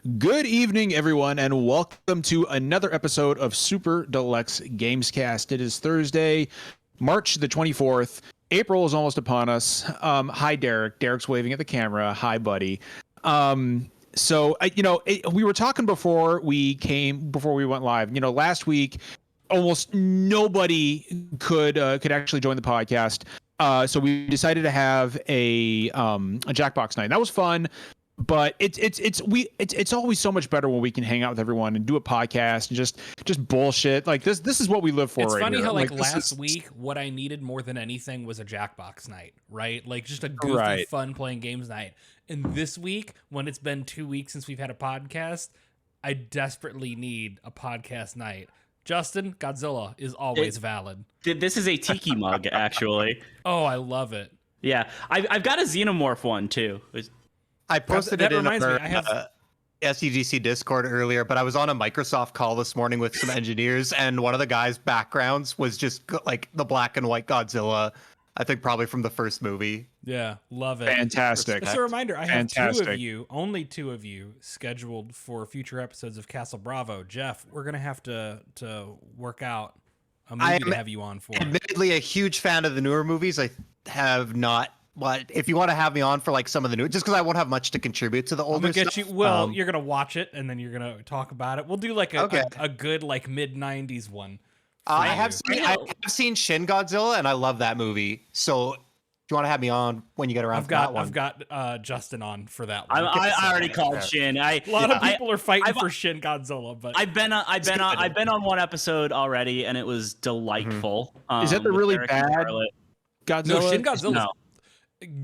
Good evening, everyone, and welcome to another episode of Super Deluxe Gamescast. It is Thursday, March the 24th. April is almost upon us. Hi, Derek. Derek's waving at the camera. Hi, buddy. We were talking before we went live. Last week, almost nobody could actually join the podcast. So we decided to have a Jackbox night. That was fun. But it's always so much better when we can hang out with everyone and do a podcast and just bullshit. Like this is what we live for. It's right funny here. how last week what I needed more than anything was a Jackbox night, right? Like just a goofy, fun playing games night. And this week, when it's been 2 weeks since we've had a podcast, I desperately need a podcast night. Justin, Godzilla is always valid. This is a tiki mug, actually. Oh, I love it. Yeah, I've got a xenomorph one too. I posted it in our SDGC Discord earlier, but I was on a Microsoft call this morning with some engineers, and one of the guys' backgrounds was just like the black and white Godzilla, I think probably from the first movie. Yeah, love it. Fantastic. Just a reminder, I have only two of you, scheduled for future episodes of Castle Bravo. Jeff, we're going to have to work out a movie to have you on for. Admittedly, a huge fan of the newer movies. I have not. But if you want to have me on for like some of the new, just because I won't have much to contribute to the older stuff. You're gonna watch it and then you're gonna talk about it. We'll do like a good like mid '90s one. I have seen Shin Godzilla and I love that movie. So if you want to have me on when you get around, I've got Justin on for that one. I already called Shin. A lot of people are fighting for Shin Godzilla, but I've been on one episode already and it was delightful. Is that the really bad Godzilla? No, Shin Godzilla. No.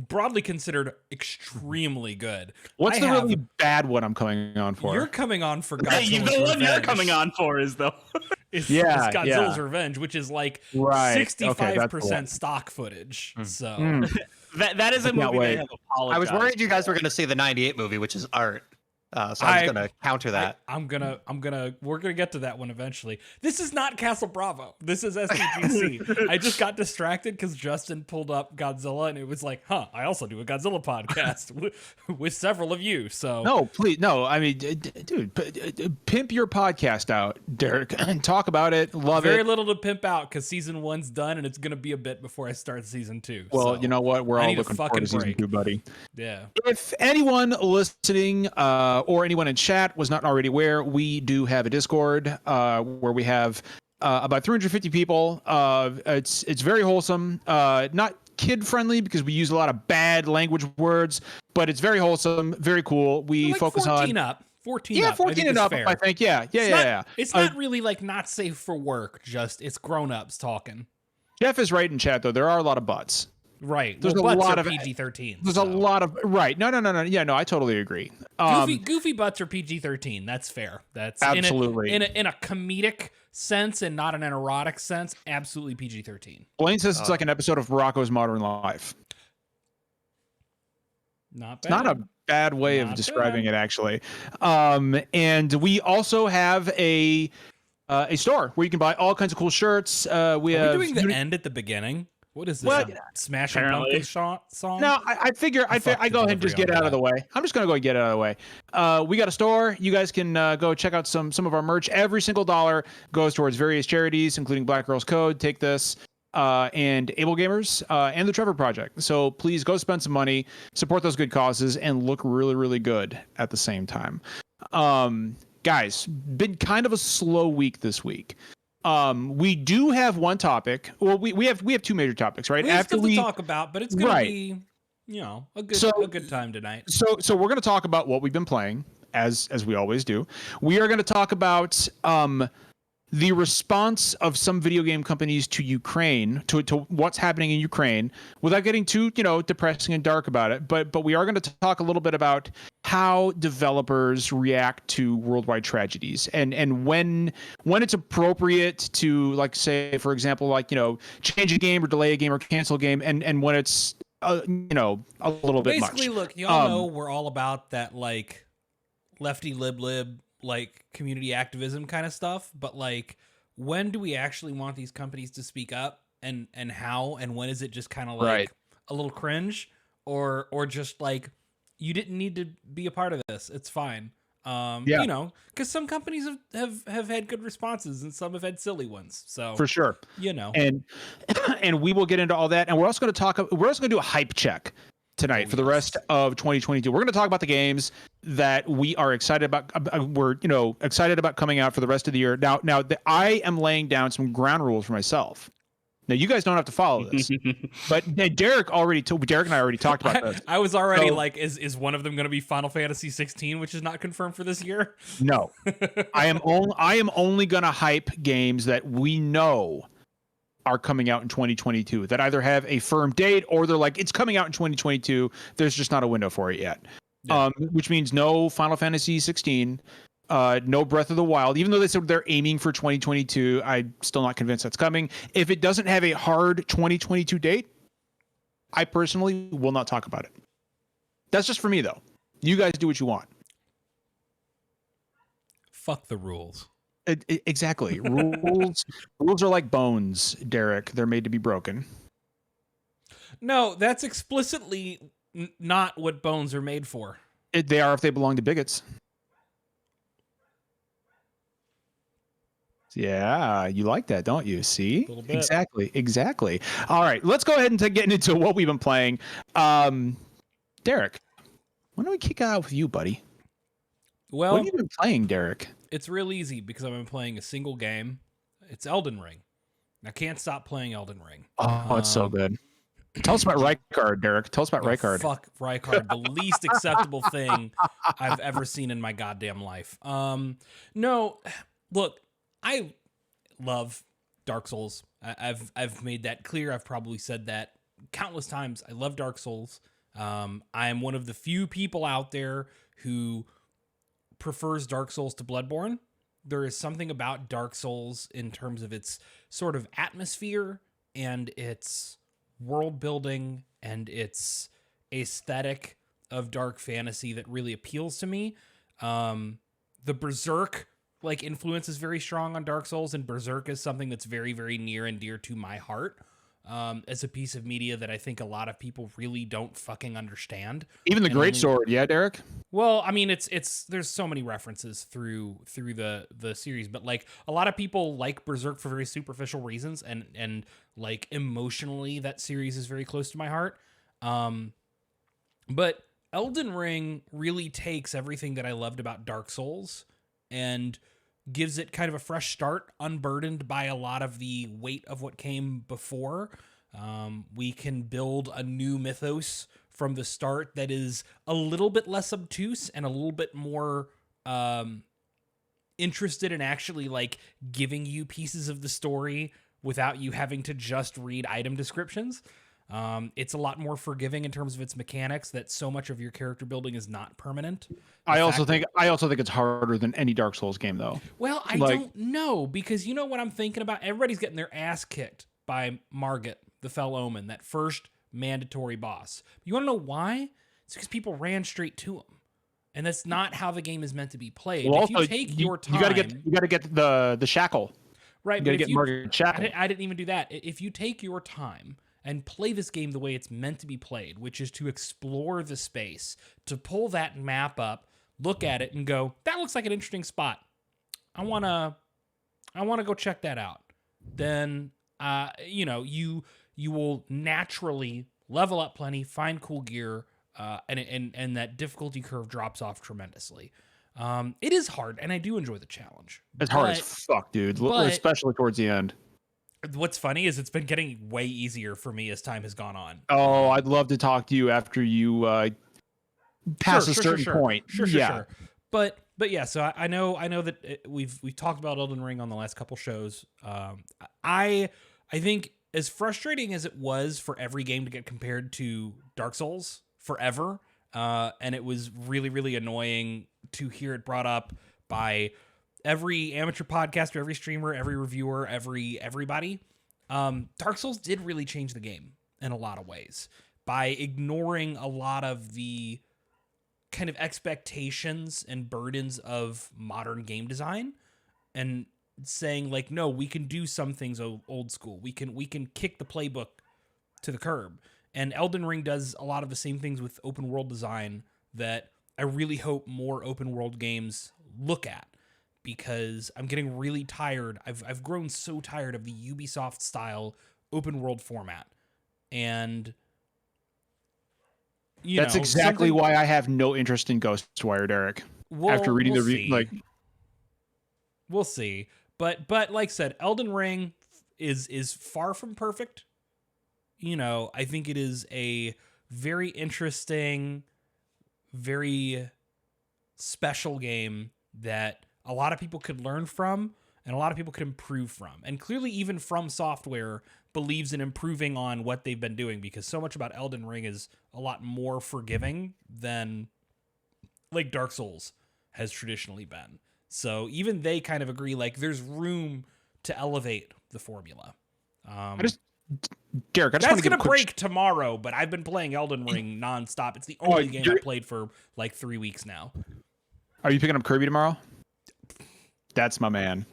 Broadly considered extremely good. What's the really bad one I'm coming on for? You're coming on for Godzilla's the one you're coming on for is Godzilla's Revenge, which is like 65% stock footage. So that is a movie I have apologized. I was worried you guys were going to say the '98 movie, which is art. So I was going to counter that. We're gonna get to that one eventually. This is not Castle Bravo. This is SDGC. I just got distracted because Justin pulled up Godzilla and it was like, I also do a Godzilla podcast with several of you. So no, please, no. I mean, dude, pimp your podcast out, Derek, and talk about it. Love Very it. little to pimp out because season 1's done and it's gonna be a bit before I start season 2. Well, so you know what? We're all looking forward to season 2, buddy. Yeah. If anyone listening, or anyone in chat was not already aware, we do have a Discord where we have about 350 people. It's very wholesome, not kid friendly because we use a lot of bad language words, but it's very wholesome, very cool. We like focus 14 on up. 14 yeah, up. 14 and up. Fair. I think yeah. It's not really like not safe for work. Just it's grown-ups talking. Jeff is right in chat though. There are a lot of butts. Right. There's a lot of PG-13. There's a lot of right. No. Yeah, no, I totally agree. Goofy butts are PG-13. That's fair. That's absolutely in a comedic sense and not in an erotic sense. Absolutely PG-13. Blaine says it's like an episode of Rocko's Modern Life. Not bad. It's not a bad way of describing it, actually. And we also have a store where you can buy all kinds of cool shirts. Are we doing the end at the beginning? What is this? Smashing Pumpkins song? No, I figure I go ahead and just get it out of the way. I'm just gonna go get it out of the way. We got a store. You guys can go check out some of our merch. Every single dollar goes towards various charities, including Black Girls Code, Take This, and Able Gamers, and the Trevor Project. So please go spend some money, support those good causes, and look really, really good at the same time. Guys, been kind of a slow week this week. We do have one topic. Well, we have two major topics, right? We have stuff to talk about, but it's gonna be, a good time tonight. So we're gonna talk about what we've been playing, as we always do. We are gonna talk about the response of some video game companies to Ukraine, to what's happening in Ukraine, without getting too, depressing and dark about it. But we are going to talk a little bit about how developers react to worldwide tragedies and when it's appropriate to, like, say, for example, change a game or delay a game or cancel a game, and when it's a little bit much. Basically, look, y'all know we're all about that, like, lefty lib like community activism kind of stuff, but like, when do we actually want these companies to speak up, and how, and when is it just kind of like a little cringe, or just like, you didn't need to be a part of this, it's fine. You know, because some companies have had good responses and some have had silly ones. So for sure, you know, and we will get into all that, and we're also going to do a hype check tonight for the rest of 2022. We're going to talk about the games that we are excited about. We're excited about coming out for the rest of the year. Now, I am laying down some ground rules for myself. Now, you guys don't have to follow this, but Derek and I already talked about this. I was already like, is one of them going to be Final Fantasy 16, which is not confirmed for this year? No, I am only going to hype games that we know are coming out in 2022 that either have a firm date or they're like, it's coming out in 2022. There's just not a window for it yet. Yeah. Which means no Final Fantasy 16, no Breath of the Wild, even though they said they're aiming for 2022. I'm still not convinced that's coming. If it doesn't have a hard 2022 date, I personally will not talk about it. That's just for me, though. You guys do what you want. Fuck the rules. Exactly. Rules are like bones, Derek. They're made to be broken. No, that's explicitly not what bones are made for. They are if they belong to bigots. Yeah, you like that, don't you? See? A little bit. Exactly. All right, let's go ahead and get into what we've been playing. Derek, why don't we kick it out with you, buddy? Well, what have you been playing, Derek? It's real easy because I've been playing a single game. It's Elden Ring. I can't stop playing Elden Ring. Oh, it's so good. Tell us about Rykard, Derek. Tell us about Rykard. Fuck Rykard, the least acceptable thing I've ever seen in my goddamn life. No, look, I love Dark Souls. I've made that clear. I've probably said that countless times. I love Dark Souls. I am one of the few people out there who prefers Dark Souls to Bloodborne. There is something about Dark Souls in terms of its sort of atmosphere and its world building and its aesthetic of dark fantasy that really appeals to me. The Berserk influence is very strong on Dark Souls, and Berserk is something that's very, very near and dear to my heart. As a piece of media that I think a lot of people really don't fucking understand. Even the Greatsword, yeah, Derek? Well, I mean, it's there's so many references through the series, but a lot of people like Berserk for very superficial reasons, and emotionally that series is very close to my heart. But Elden Ring really takes everything that I loved about Dark Souls and gives it kind of a fresh start, unburdened by a lot of the weight of what came before. We can build a new mythos from the start that is a little bit less obtuse and a little bit more interested in actually giving you pieces of the story without you having to just read item descriptions. It's a lot more forgiving in terms of its mechanics, that so much of your character building is not permanent. I also think it's harder than any Dark Souls game, though. Well, I don't know, because you know what I'm thinking about? Everybody's getting their ass kicked by Margit, the Fell Omen, that first mandatory boss. You want to know why? It's because people ran straight to him. And that's not how the game is meant to be played. Well, if you take your time, you gotta get the shackle. Right, you gotta get Margit shackle. I didn't even do that. If you take your time and play this game the way it's meant to be played, which is to explore the space, to pull that map up, look at it and go, that looks like an interesting spot. I want to go check that out. Then, you will naturally level up plenty, find cool gear, and that difficulty curve drops off tremendously. It is hard, and I do enjoy the challenge. It's hard as fuck, dude, especially towards the end. What's funny is it's been getting way easier for me as time has gone on. Oh, I'd love to talk to you after you pass a certain point. Sure. But yeah, so I know that we've talked about Elden Ring on the last couple shows. I think as frustrating as it was for every game to get compared to Dark Souls forever, and it was really, really annoying to hear it brought up by every amateur podcaster, every streamer, every reviewer, everybody. Dark Souls did really change the game in a lot of ways by ignoring a lot of the kind of expectations and burdens of modern game design and saying no, we can do some things old school. We can kick the playbook to the curb. And Elden Ring does a lot of the same things with open world design that I really hope more open world games look at, because I'm getting really tired. I've grown so tired of the Ubisoft style open world format. And that's exactly why I have no interest in Ghostwire, Derek. After reading we'll see. But like I said, Elden Ring is far from perfect. I think it is a very interesting, very special game that a lot of people could learn from and a lot of people could improve from. And clearly even From Software believes in improving on what they've been doing, because so much about Elden Ring is a lot more forgiving than like Dark Souls has traditionally been. So even they kind of agree, like, there's room to elevate the formula. Derek, that's going to break tomorrow, but I've been playing Elden Ring nonstop. It's the only game I played for like 3 weeks now. Are you picking up Kirby tomorrow? That's my man.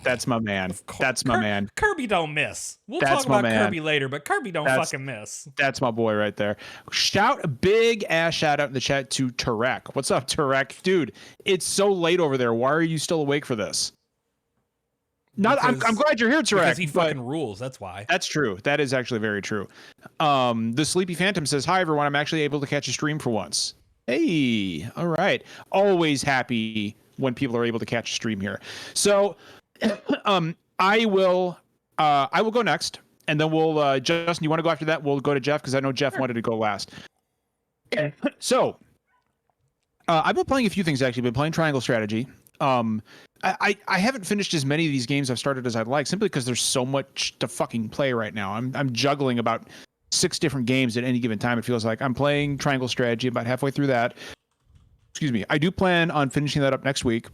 That's my man. That's my man. Kirby don't miss. We'll talk about Kirby later, but Kirby don't fucking miss. That's my boy right there. A big ass shout out in the chat to Tarek. What's up, Tarek? Dude, it's so late over there. Why are you still awake for this? I'm glad you're here, Tarek. Because he fucking rules. That's why. That's true. That is actually very true. The Sleepy Phantom says, "Hi everyone. I'm actually able to catch a stream for once." Hey, all right. Always happy when people are able to catch a stream here. So, I will go next, and then we'll Justin, you want to go after that? We'll go to Jeff because I know Jeff wanted to go last. So, I've been playing a few things actually. I've been playing Triangle Strategy. I haven't finished as many of these games I've started as I'd like, simply because there's so much to fucking play right now. I'm juggling about 6 different games at any given time. It feels like I'm playing Triangle Strategy, about halfway through that. Excuse me. I do plan on finishing that up next week.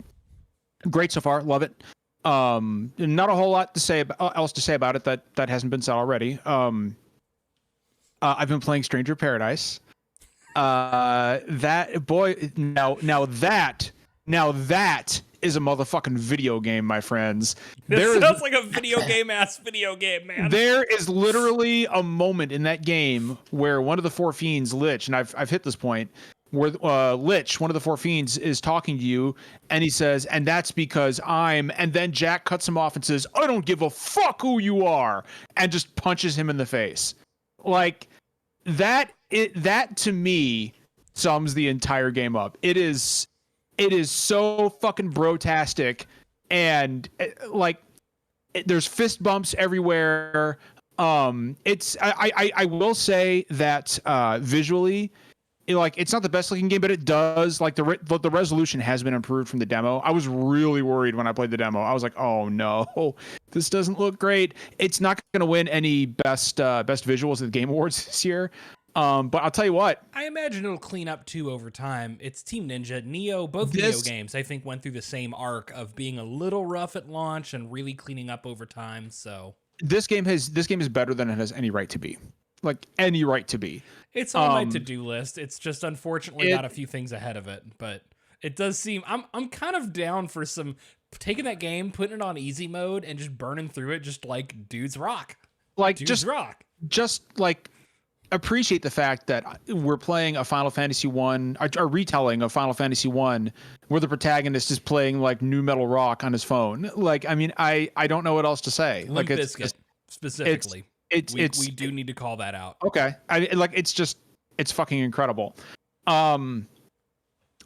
Great so far. Love it. Not a whole lot to say else to say about it that hasn't been said already. I've been playing Stranger Paradise. That boy. Now that is a motherfucking video game, my friends. This sounds like a video game, man. There is literally a moment in that game where one of the 4 fiends, Lich, and I've hit this point, where Lich, one of the 4 fiends, is talking to you, and he says, "And that's because I'm," and then Jack cuts him off and says, "I don't give a fuck who you are," and just punches him in the face. Like that to me sums the entire game up. It is so fucking brotastic, and there's fist bumps everywhere. I will say that visually, it's not the best looking game, but it does, like, the resolution has been improved from the demo. I was really worried when I played the demo. I was like, oh no, this doesn't look great. It's not going to win any best visuals at the Game Awards this year. But I'll tell you what. I imagine it'll clean up too over time. It's Team Ninja, Neo, both Neo games, I think, went through the same arc of being a little rough at launch and really cleaning up over time. So this game is better than it has any right to be. Like, any right to be. It's on my to-do list. It's just unfortunately got a few things ahead of it, but it does seem I'm kind of down for some taking that game, putting it on easy mode, and just burning through it, just like dudes rock. Like just like appreciate the fact that we're playing a Final Fantasy 1, a retelling of Final Fantasy 1, where the protagonist is playing like nu metal rock on his phone. Like, I mean, I don't know what else to say. Limp Bizkit, specifically. We do need to call that out. Okay. It's fucking incredible. Boy,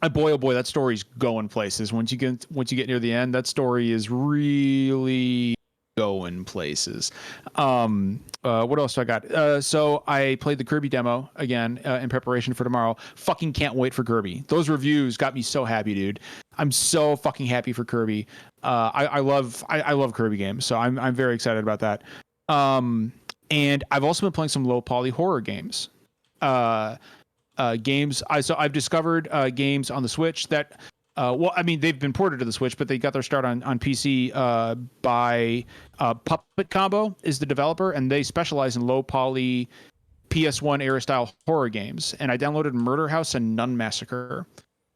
oh boy, that story's going places. Once you get near the end, that story is really going places. What else do I got? So I played the Kirby demo again in preparation for tomorrow. Fucking can't wait for Kirby. Those reviews got me so happy, dude. I'm so fucking happy for Kirby. I love Kirby games, so I'm very excited about that. And I've also been playing some low poly horror games. I've discovered games on the Switch that they've been ported to the Switch, but they got their start on PC by Puppet Combo is the developer, and they specialize in low poly PS1 era style horror games. And I downloaded Murder House and Nun Massacre.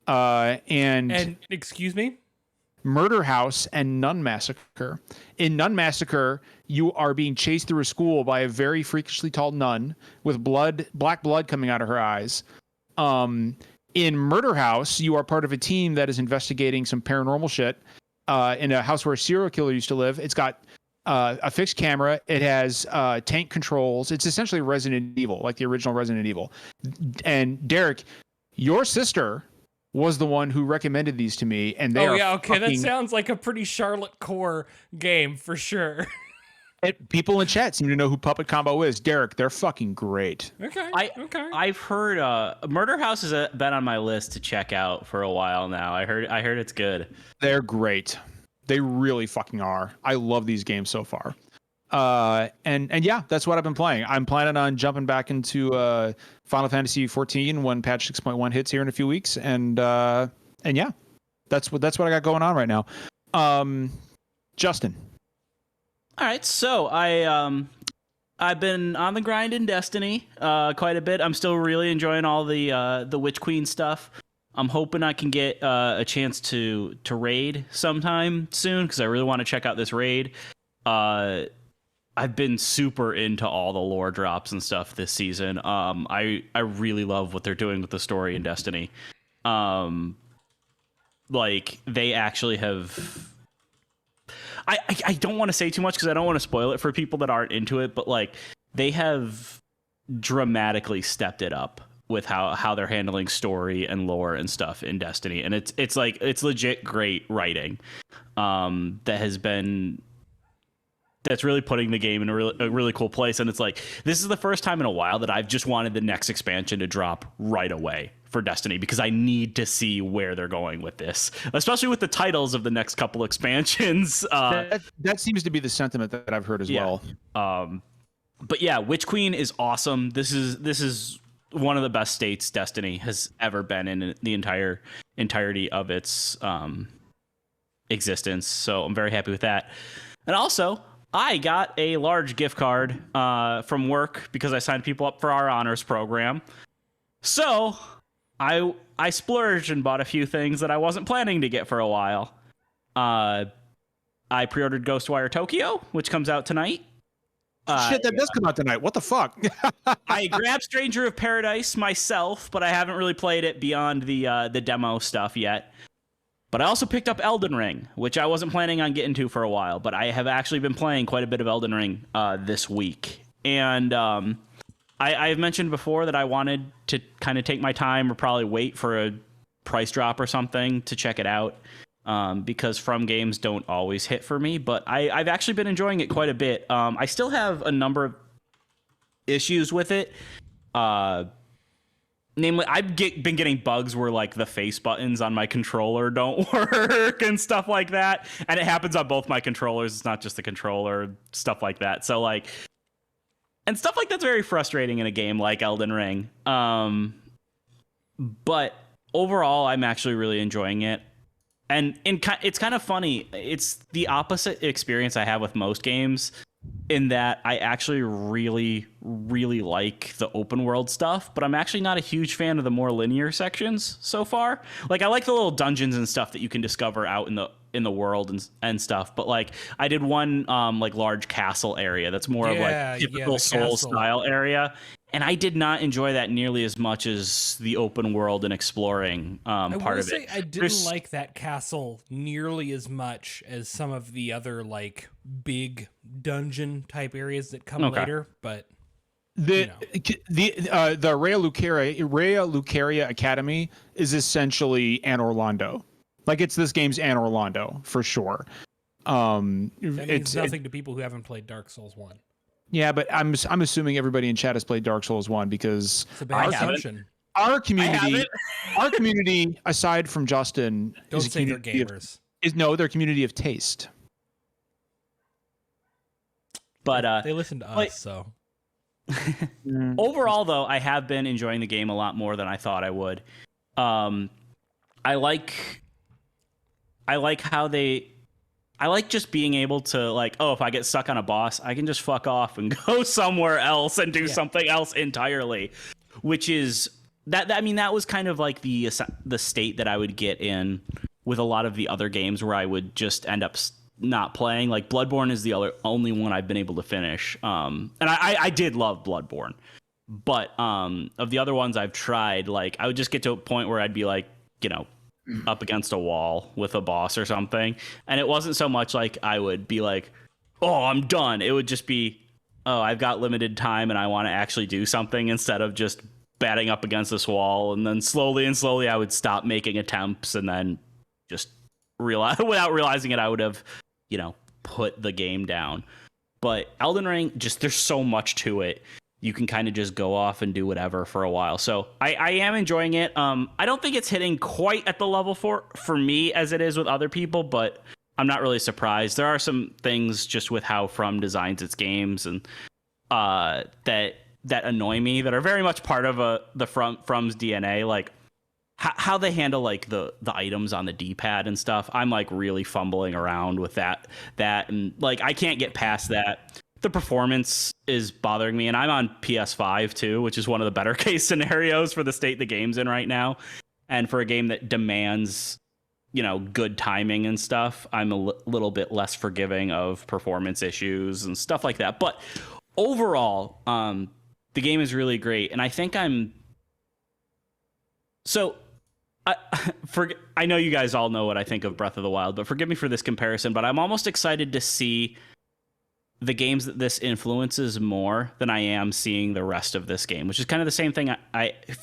And excuse me? Murder House and Nun Massacre. In Nun Massacre, you are being chased through a school by a very freakishly tall nun with black blood coming out of her eyes. In Murder House, you are part of a team that is investigating some paranormal shit in a house where a serial killer used to live. It's got a fixed camera. It has tank controls. It's essentially Resident Evil, like the original Resident Evil. And Derek, your sister was the one who recommended these to me, and they that sounds like a pretty Charlotte Core game for sure. People in chat seem to know who Puppet Combo is. Derek, they're fucking great. Okay. I've heard Murder House has been on my list to check out for a while now. I heard it's good. They're great. They really fucking are. I love these games so far. And yeah, that's what I've been playing. I'm planning on jumping back into Final Fantasy 14 when patch 6.1 hits here in a few weeks. And yeah, that's what I got going on right now. Justin. All right, so I've been on the grind in Destiny quite a bit. I'm still really enjoying all the Witch Queen stuff. I'm hoping I can get a chance to raid sometime soon because I really want to check out this raid. I've been super into all the lore drops and stuff this season. I really love what they're doing with the story in Destiny. Like they actually have. I don't want to say too much because I don't want to spoil it for people that aren't into it, but like they have dramatically stepped it up with how they're handling story and lore and stuff in Destiny, and it's legit great writing that's really putting the game in a really cool place. And it's like this is the first time in a while that I've just wanted the next expansion to drop right away for Destiny because I need to see where they're going with this, especially with the titles of the next couple expansions. That seems to be the sentiment that I've heard as well. But yeah, Witch Queen is awesome. This is one of the best states Destiny has ever been in the entirety of its existence. So I'm very happy with that. And also, I got a large gift card from work because I signed people up for our honors program. So I splurged and bought a few things that I wasn't planning to get for a while. I pre-ordered Ghostwire Tokyo, which comes out tonight. Shit, that does come out tonight. What the fuck? I grabbed Stranger of Paradise myself, but I haven't really played it beyond the demo stuff yet. But I also picked up Elden Ring, which I wasn't planning on getting to for a while, but I have actually been playing quite a bit of Elden Ring this week. And I've mentioned before that I wanted to kind of take my time or probably wait for a price drop or something to check it out because From games don't always hit for me. But I've actually been enjoying it quite a bit. I still have a number of issues with it. Namely, I've been getting bugs where like the face buttons on my controller don't work and stuff like that. And it happens on both my controllers. It's not just the controller, stuff like that. So like, and stuff like that's very frustrating in a game like Elden Ring. But overall, I'm actually really enjoying it. And it's kind of funny. It's the opposite experience I have with most games in that I actually really, really like the open world stuff, but I'm actually not a huge fan of the more linear sections so far. Like I like the little dungeons and stuff that you can discover out in the world and stuff. But like I did one like large castle area that's more of like typical Soul style area. And I did not enjoy that nearly as much as the open world and exploring part of it. I didn't like that castle nearly as much as some of the other like big dungeon type areas that come later. But the Rhea Lucaria Academy is essentially Anne Orlando. Like it's this game's Anne Orlando for sure. That means nothing to people who haven't played Dark Souls 1. Yeah, but I'm assuming everybody in chat has played Dark Souls 1 because it's a bad assumption. Our community, aside from Justin, don't say they're gamers. They're a community of taste. But they listen to us, so. Overall, though, I have been enjoying the game a lot more than I thought I would. I like how I like just being able to like, if I get stuck on a boss, I can just fuck off and go somewhere else and do something else entirely, which is that. I mean, that was kind of like the state that I would get in with a lot of the other games where I would just end up not playing. Like Bloodborne is the only one I've been able to finish. And I did love Bloodborne. But of the other ones I've tried, like I would just get to a point where I'd be like, up against a wall with a boss or something. And it wasn't so much like I would be like, oh, I'm done. It would just be, oh, I've got limited time and I want to actually do something instead of just batting up against this wall. And then slowly I would stop making attempts and then just realize without realizing it, I would have, put the game down. But Elden Ring, just there's so much to it. You can kind of just go off and do whatever for a while. So I am enjoying it. I don't think it's hitting quite at the level for me as it is with other people, but I'm not really surprised. There are some things just with how From designs its games and that annoy me that are very much part of the From's DNA, like how they handle like the items on the D-pad and stuff. I'm like really fumbling around with that and like I can't get past that. The performance is bothering me, and I'm on PS5 too, which is one of the better case scenarios for the state the game's in right now. And for a game that demands, good timing and stuff, I'm a little bit less forgiving of performance issues and stuff like that. But overall, the game is really great, and I think I know you guys all know what I think of Breath of the Wild, but forgive me for this comparison, but I'm almost excited to see the games that this influences more than I am seeing the rest of this game, which is kind of the same thing.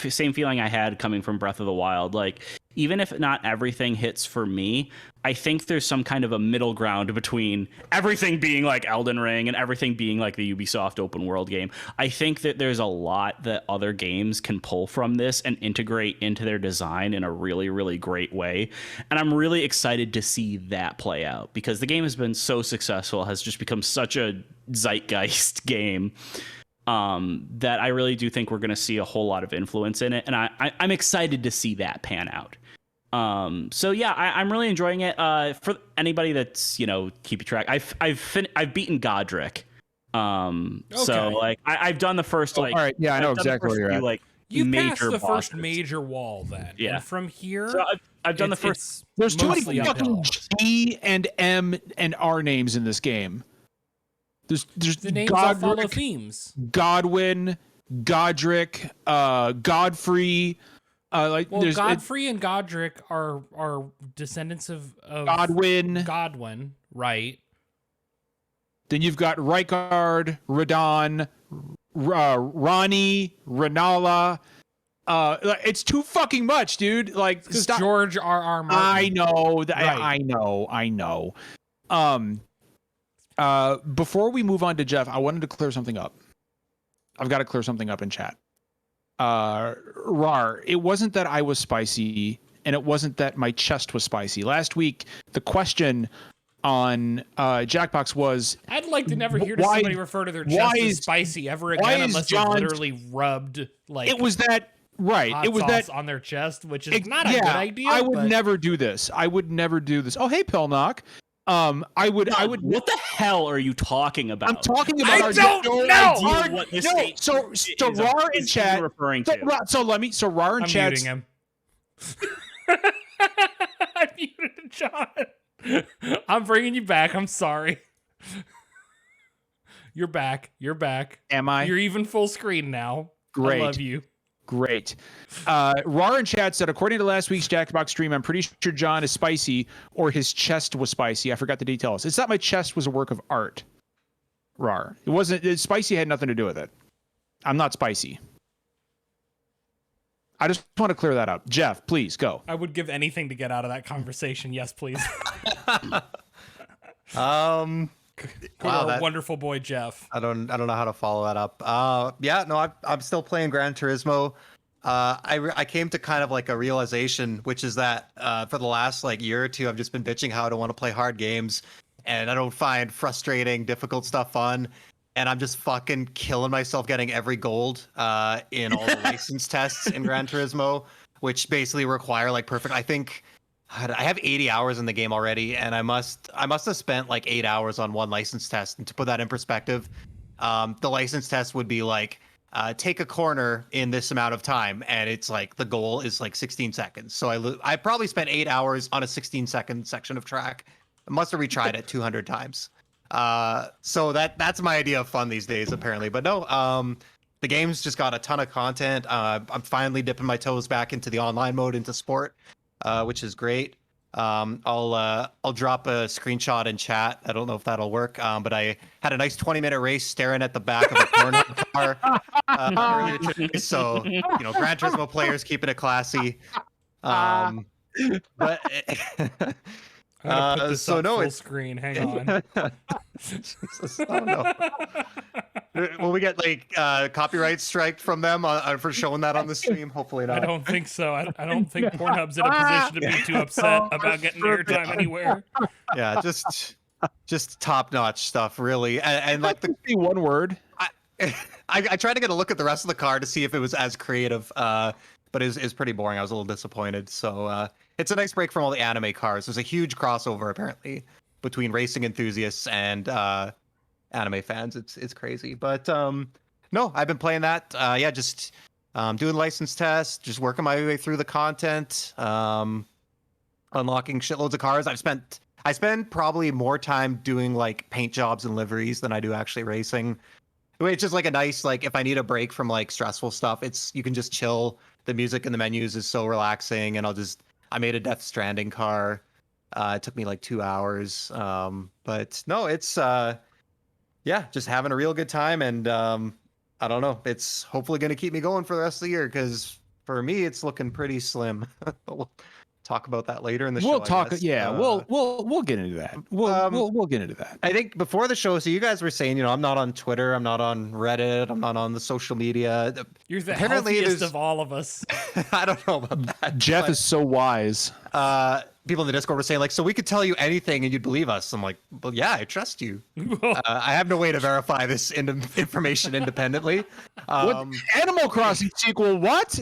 Same feeling I had coming from Breath of the Wild. Like, even if not everything hits for me, I think there's some kind of a middle ground between everything being like Elden Ring and everything being like the Ubisoft open world game. I think that there's a lot that other games can pull from this and integrate into their design in a really, really great way. And I'm really excited to see that play out because the game has been so successful, has just become such a zeitgeist game that I really do think we're going to see a whole lot of influence in it. And I'm excited to see that pan out. So yeah, I'm really enjoying it. For anybody that's keeping track, I've beaten Godric. Okay. So like I've done the first all right, yeah, I know exactly where you're at. Like you passed the bosses. first major wall then. Yeah. And from here, so I've done the first. There's too many fucking G and M and R names in this game. There's the names all follow themes. Godwin, Godric, Godfrey. Godfrey and Godric are descendants of Godwin, right? Then you've got Rykard, Radon, Ronnie, Renala. It's too fucking much, dude. Like, stop. George R.R. Martin. I know. Right. I know. Before we move on to Jeff, I wanted to clear something up. I've got to clear something up in chat. Rar, it wasn't that I was spicy, and it wasn't that my chest was spicy. Last week, the question on Jackbox was, I'd like to never hear somebody refer to their chest as spicy ever again unless they literally rubbed like it was that right. Hot it was sauce that on their chest, which is not a good idea. I would never do this. I would never do this. Oh, hey, Pilknock. I would. What the hell are you talking about? I'm talking about. I don't know. So Rar in chat. Referring to. So Rar in chat. I'm muting him. I muted John. I'm bringing you back. I'm sorry. You're back. Am I? You're even full screen now. Great. I love you. Great. Rar in chat said, according to last week's Jackbox stream, I'm pretty sure John is spicy or his chest was spicy. I forgot the details. It's not my chest was a work of art. Rar. It wasn't. Spicy had nothing to do with it. I'm not spicy. I just want to clear that up. Jeff, please go. I would give anything to get out of that conversation. Yes, please. Wow, wonderful boy Jeff. I don't know how to follow that up. I'm still playing Gran Turismo. I came to kind of like a realization, which is that for the last like year or two, I've just been bitching how I don't want to play hard games, and I don't find frustrating, difficult stuff fun, and I'm just fucking killing myself getting every gold in all the license tests in Gran Turismo, which basically require like perfect. I think I have 80 hours in the game already, and I must have spent like 8 hours on one license test. And to put that in perspective, the license test would be like take a corner in this amount of time, and it's like the goal is like 16 seconds. So I probably spent 8 hours on a 16-second section of track. I must have retried it 200 times. So that's my idea of fun these days, apparently. But no, the game's just got a ton of content. I'm finally dipping my toes back into the online mode, into sport, which is great. I'll drop a screenshot in chat. I don't know if that'll work, but I had a nice 20-minute race staring at the back of a Pornhub car earlier today. So, Gran Turismo players keeping it classy. But I'm gonna put this on full it's screen. Hang on. Jesus, oh no. Will we get like copyright striked from them for showing that on the stream? Hopefully not. I don't think so. I don't think Pornhub's in a position to be too upset about getting airtime anywhere. Yeah, just top-notch stuff, really. And like the one word. I tried to get a look at the rest of the car to see if it was as creative, but it's pretty boring. I was a little disappointed. So it's a nice break from all the anime cars. There's a huge crossover apparently between racing enthusiasts and anime fans. It's crazy. But no, I've been playing that. Just doing license tests, just working my way through the content, unlocking shitloads of cars. I spend probably more time doing like paint jobs and liveries than I do actually racing. It's just like a nice, like if I need a break from like stressful stuff, you can just chill. The music in the menus is so relaxing, and I made a Death Stranding car. It took me like 2 hours. But no, it's just having a real good time, and I don't know. It's hopefully going to keep me going for the rest of the year, because for me, it's looking pretty slim. But we'll talk about that later in the show. We'll talk. I guess. Yeah, we'll get into that. We'll get into that. I think before the show, so you guys were saying, I'm not on Twitter, I'm not on Reddit, I'm not on the social media. You're the healthiest of all of us. I don't know about that. Jeff is so wise. People in the Discord were saying, like, so we could tell you anything and you'd believe us. I'm like, well, yeah, I trust you. I have no way to verify this information independently. What Animal Crossing sequel? What?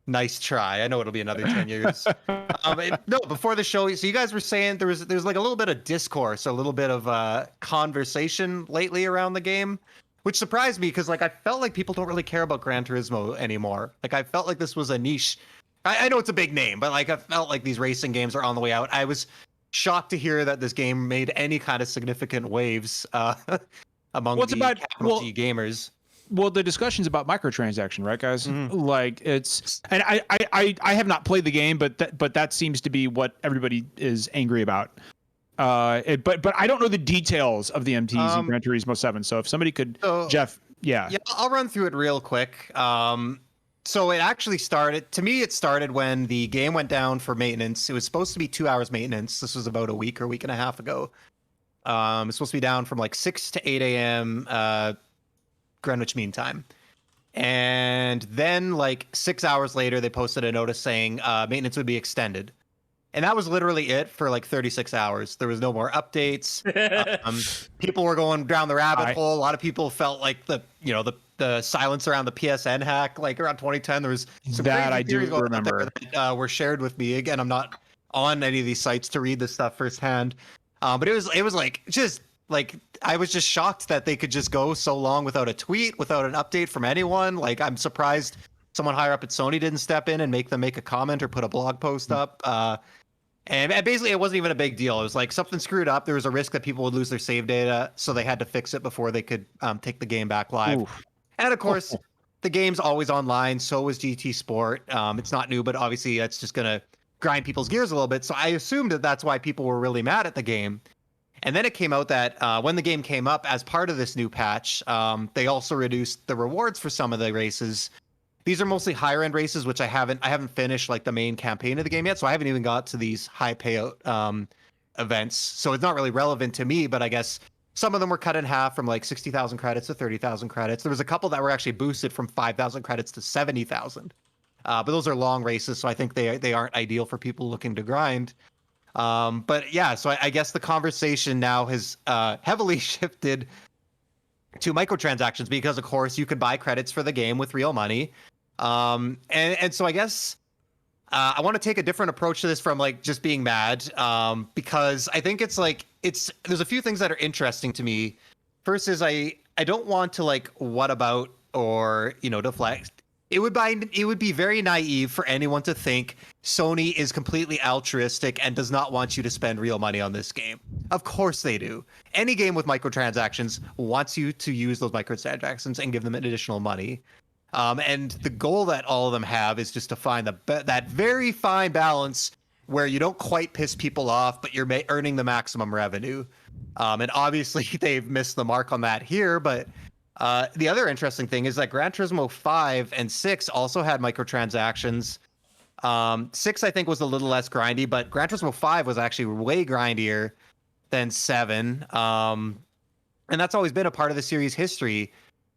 Nice try. I know it'll be another 10 years. No, before the show, so you guys were saying there's like a little bit of discourse, a little bit of conversation lately around the game, which surprised me because like I felt like people don't really care about Gran Turismo anymore. Like I felt like this was a niche. I know it's a big name, but like I felt like these racing games are on the way out. I was shocked to hear that this game made any kind of significant waves among capital G gamers. Well, the discussion's about microtransaction, right, guys? Mm-hmm. Like it's, and I have not played the game, but that seems to be what everybody is angry about. But I don't know the details of the MTs in Gran Turismo 7. So if somebody could, Jeff, yeah, I'll run through it real quick. So it actually started. To me, it started when the game went down for maintenance. It was supposed to be 2 hours maintenance. This was about a week and a half ago. It's supposed to be down from like 6 to 8 a.m. Greenwich Mean Time. And then like 6 hours later, they posted a notice saying maintenance would be extended. And that was literally it for like 36 hours. There was no more updates. People were going down the rabbit hole. A lot of people felt like the silence around the PSN hack, like around 2010. There was some that I do remember that were shared with me. Again, I'm not on any of these sites to read this stuff firsthand. But it was like just like I was just shocked that they could just go so long without a tweet, without an update from anyone. Like I'm surprised someone higher up at Sony didn't step in and make them make a comment or put a blog post up. And basically it wasn't even a big deal. It was like something screwed up. There was a risk that people would lose their save data, so they had to fix it before they could take the game back live. Oof. And of course, the game's always online. So is GT Sport. It's not new, but obviously that's just gonna grind people's gears a little bit. So I assumed that that's why people were really mad at the game. And then it came out that when the game came up as part of this new patch, they also reduced the rewards for some of the races. These are mostly higher end races, which I haven't finished like the main campaign of the game yet. So I haven't even got to these high payout events. So it's not really relevant to me, but I guess some of them were cut in half from like 60,000 credits to 30,000 credits. There was a couple that were actually boosted from 5,000 credits to 70,000. But those are long races, so I think they aren't ideal for people looking to grind. But yeah, so I guess the conversation now has heavily shifted to microtransactions because, of course, you could buy credits for the game with real money. And so I guess I want to take a different approach to this from like just being mad, because I think there's a few things that are interesting to me. First is I don't want to like what about or deflect. It would be very naive for anyone to think Sony is completely altruistic and does not want you to spend real money on this game. Of course they do. Any game with microtransactions wants you to use those microtransactions and give them additional money. And the goal that all of them have is just to find that very fine balance where you don't quite piss people off, but you're earning the maximum revenue. And obviously they've missed the mark on that here. But the other interesting thing is that Gran Turismo 5 and 6 also had microtransactions. 6, I think, was a little less grindy, but Gran Turismo 5 was actually way grindier than 7. And that's always been a part of the series' history.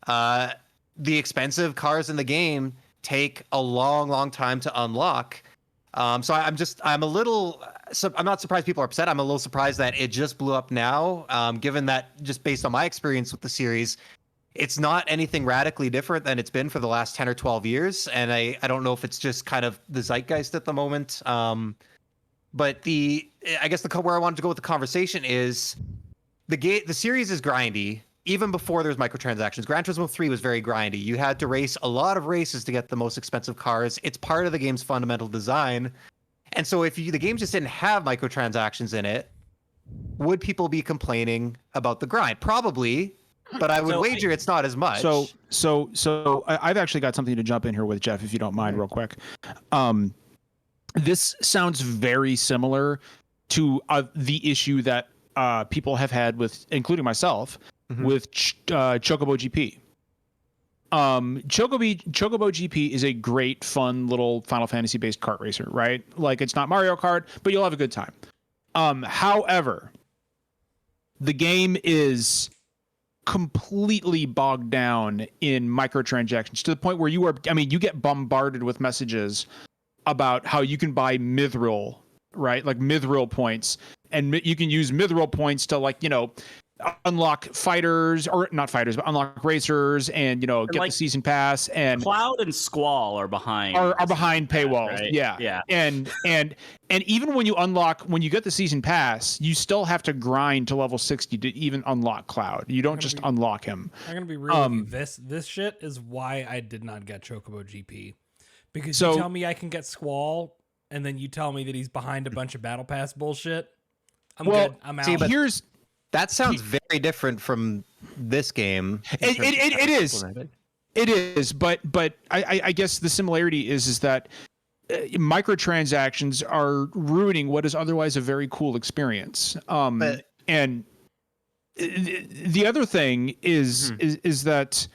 The expensive cars in the game take a long time to unlock. So I'm not surprised people are upset. I'm a little surprised that it just blew up now, given that just based on my experience with the series, it's not anything radically different than it's been for the last 10 or 12 years. And I don't know if it's just kind of the zeitgeist at the moment. But I guess where I wanted to go with the conversation is the series is grindy. Even before there's microtransactions, Gran Turismo 3 was very grindy. You had to race a lot of races to get the most expensive cars. It's part of the game's fundamental design. And so if the game just didn't have microtransactions in it, would people be complaining about the grind? Probably, but I would wager it's not as much. So I've actually got something to jump in here with, Jeff, if you don't mind, real quick. This sounds very similar to the issue that people have had with, including myself, with Chocobo GP. Chocobo GP is a great, fun little Final Fantasy based kart racer, right? Like, it's not Mario Kart, but you'll have a good time. However, the game is completely bogged down in microtransactions to the point where you get bombarded with messages about how you can buy mithril, right? Like mithril points, and you can use mithril points to unlock fighters, or not fighters, but unlock racers, and get the season pass. And Cloud and Squall are behind paywalls, right? Yeah. And even when you get the season pass, you still have to grind to level 60 to even unlock Cloud. You don't just unlock him. I'm gonna be real with you. This shit is why I did not get Chocobo GP, because you tell me I can get Squall, and then you tell me that he's behind a bunch of battle pass bullshit. I'm good. I'm out. See, that sounds very different from this game. It is. It is, but I guess the similarity is that microtransactions are ruining what is otherwise a very cool experience. And the other thing is that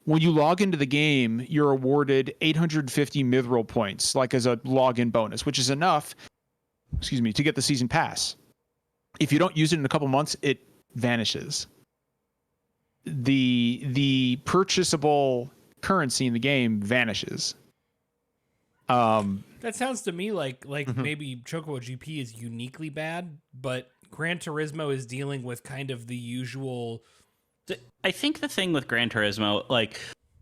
when you log into the game, you're awarded 850 mithril points, like as a login bonus, which is enough, to get the season pass. If you don't use it in a couple months, it vanishes. The purchasable currency in the game vanishes. That sounds to me like maybe Chocobo GP is uniquely bad, but Gran Turismo is dealing with kind of the usual. I think the thing with Gran Turismo,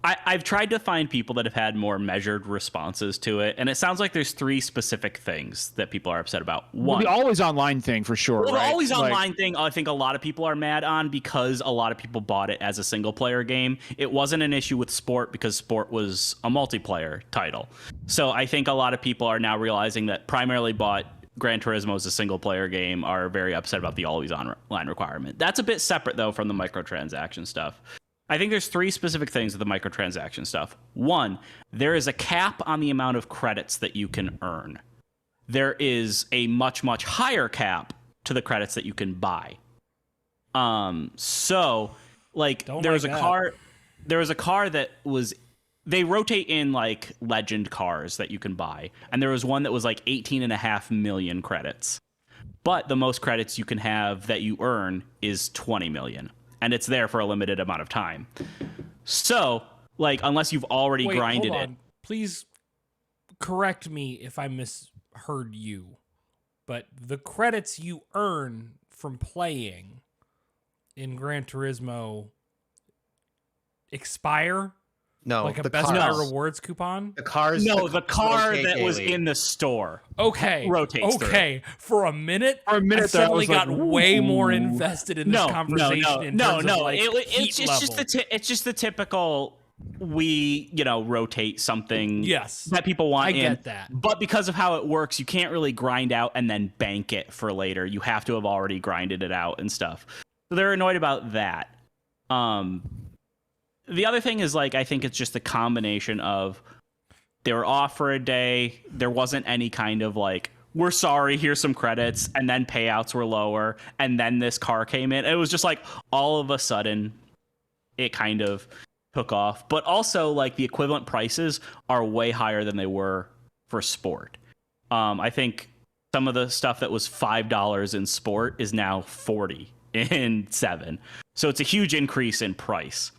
I've tried to find people that have had more measured responses to it, and it sounds like there's 3 specific things that people are upset about. One, the always online thing for sure. Well, right? The always online thing, I think a lot of people are mad on because a lot of people bought it as a single player game. It wasn't an issue with Sport because Sport was a multiplayer title. So I think a lot of people are now realizing that primarily bought Gran Turismo as a single player game are very upset about the always online requirement. That's a bit separate though from the microtransaction stuff. I think there's 3 specific things with the microtransaction stuff. 1, there is a cap on the amount of credits that you can earn. There is a much higher cap to the credits that you can buy. There was a car that was, they rotate in legend cars that you can buy, and there was one that was 18.5 million credits. But the most credits you can have that you earn is 20 million. And it's there for a limited amount of time. So, unless you've already grinded it. Please correct me if I misheard you. But the credits you earn from playing in Gran Turismo expire? No, like a Best Buy rewards coupon? The car that was in the store. Okay. Rotates through. For a minute, I suddenly got way more invested in this conversation. It's just the typical we, rotate something Yes. that people want I in. get that. But because of how it works, you can't really grind out and then bank it for later. You have to have already grinded it out and stuff. So they're annoyed about that. The other thing is, I think it's just a combination of they were off for a day. There wasn't any kind of we're sorry, here's some credits, and then payouts were lower, and then this car came in. It was just all of a sudden it kind of took off. But also the equivalent prices are way higher than they were for sport. I think some of the stuff that was $5 in sport is now $40 in 7. So it's a huge increase in price.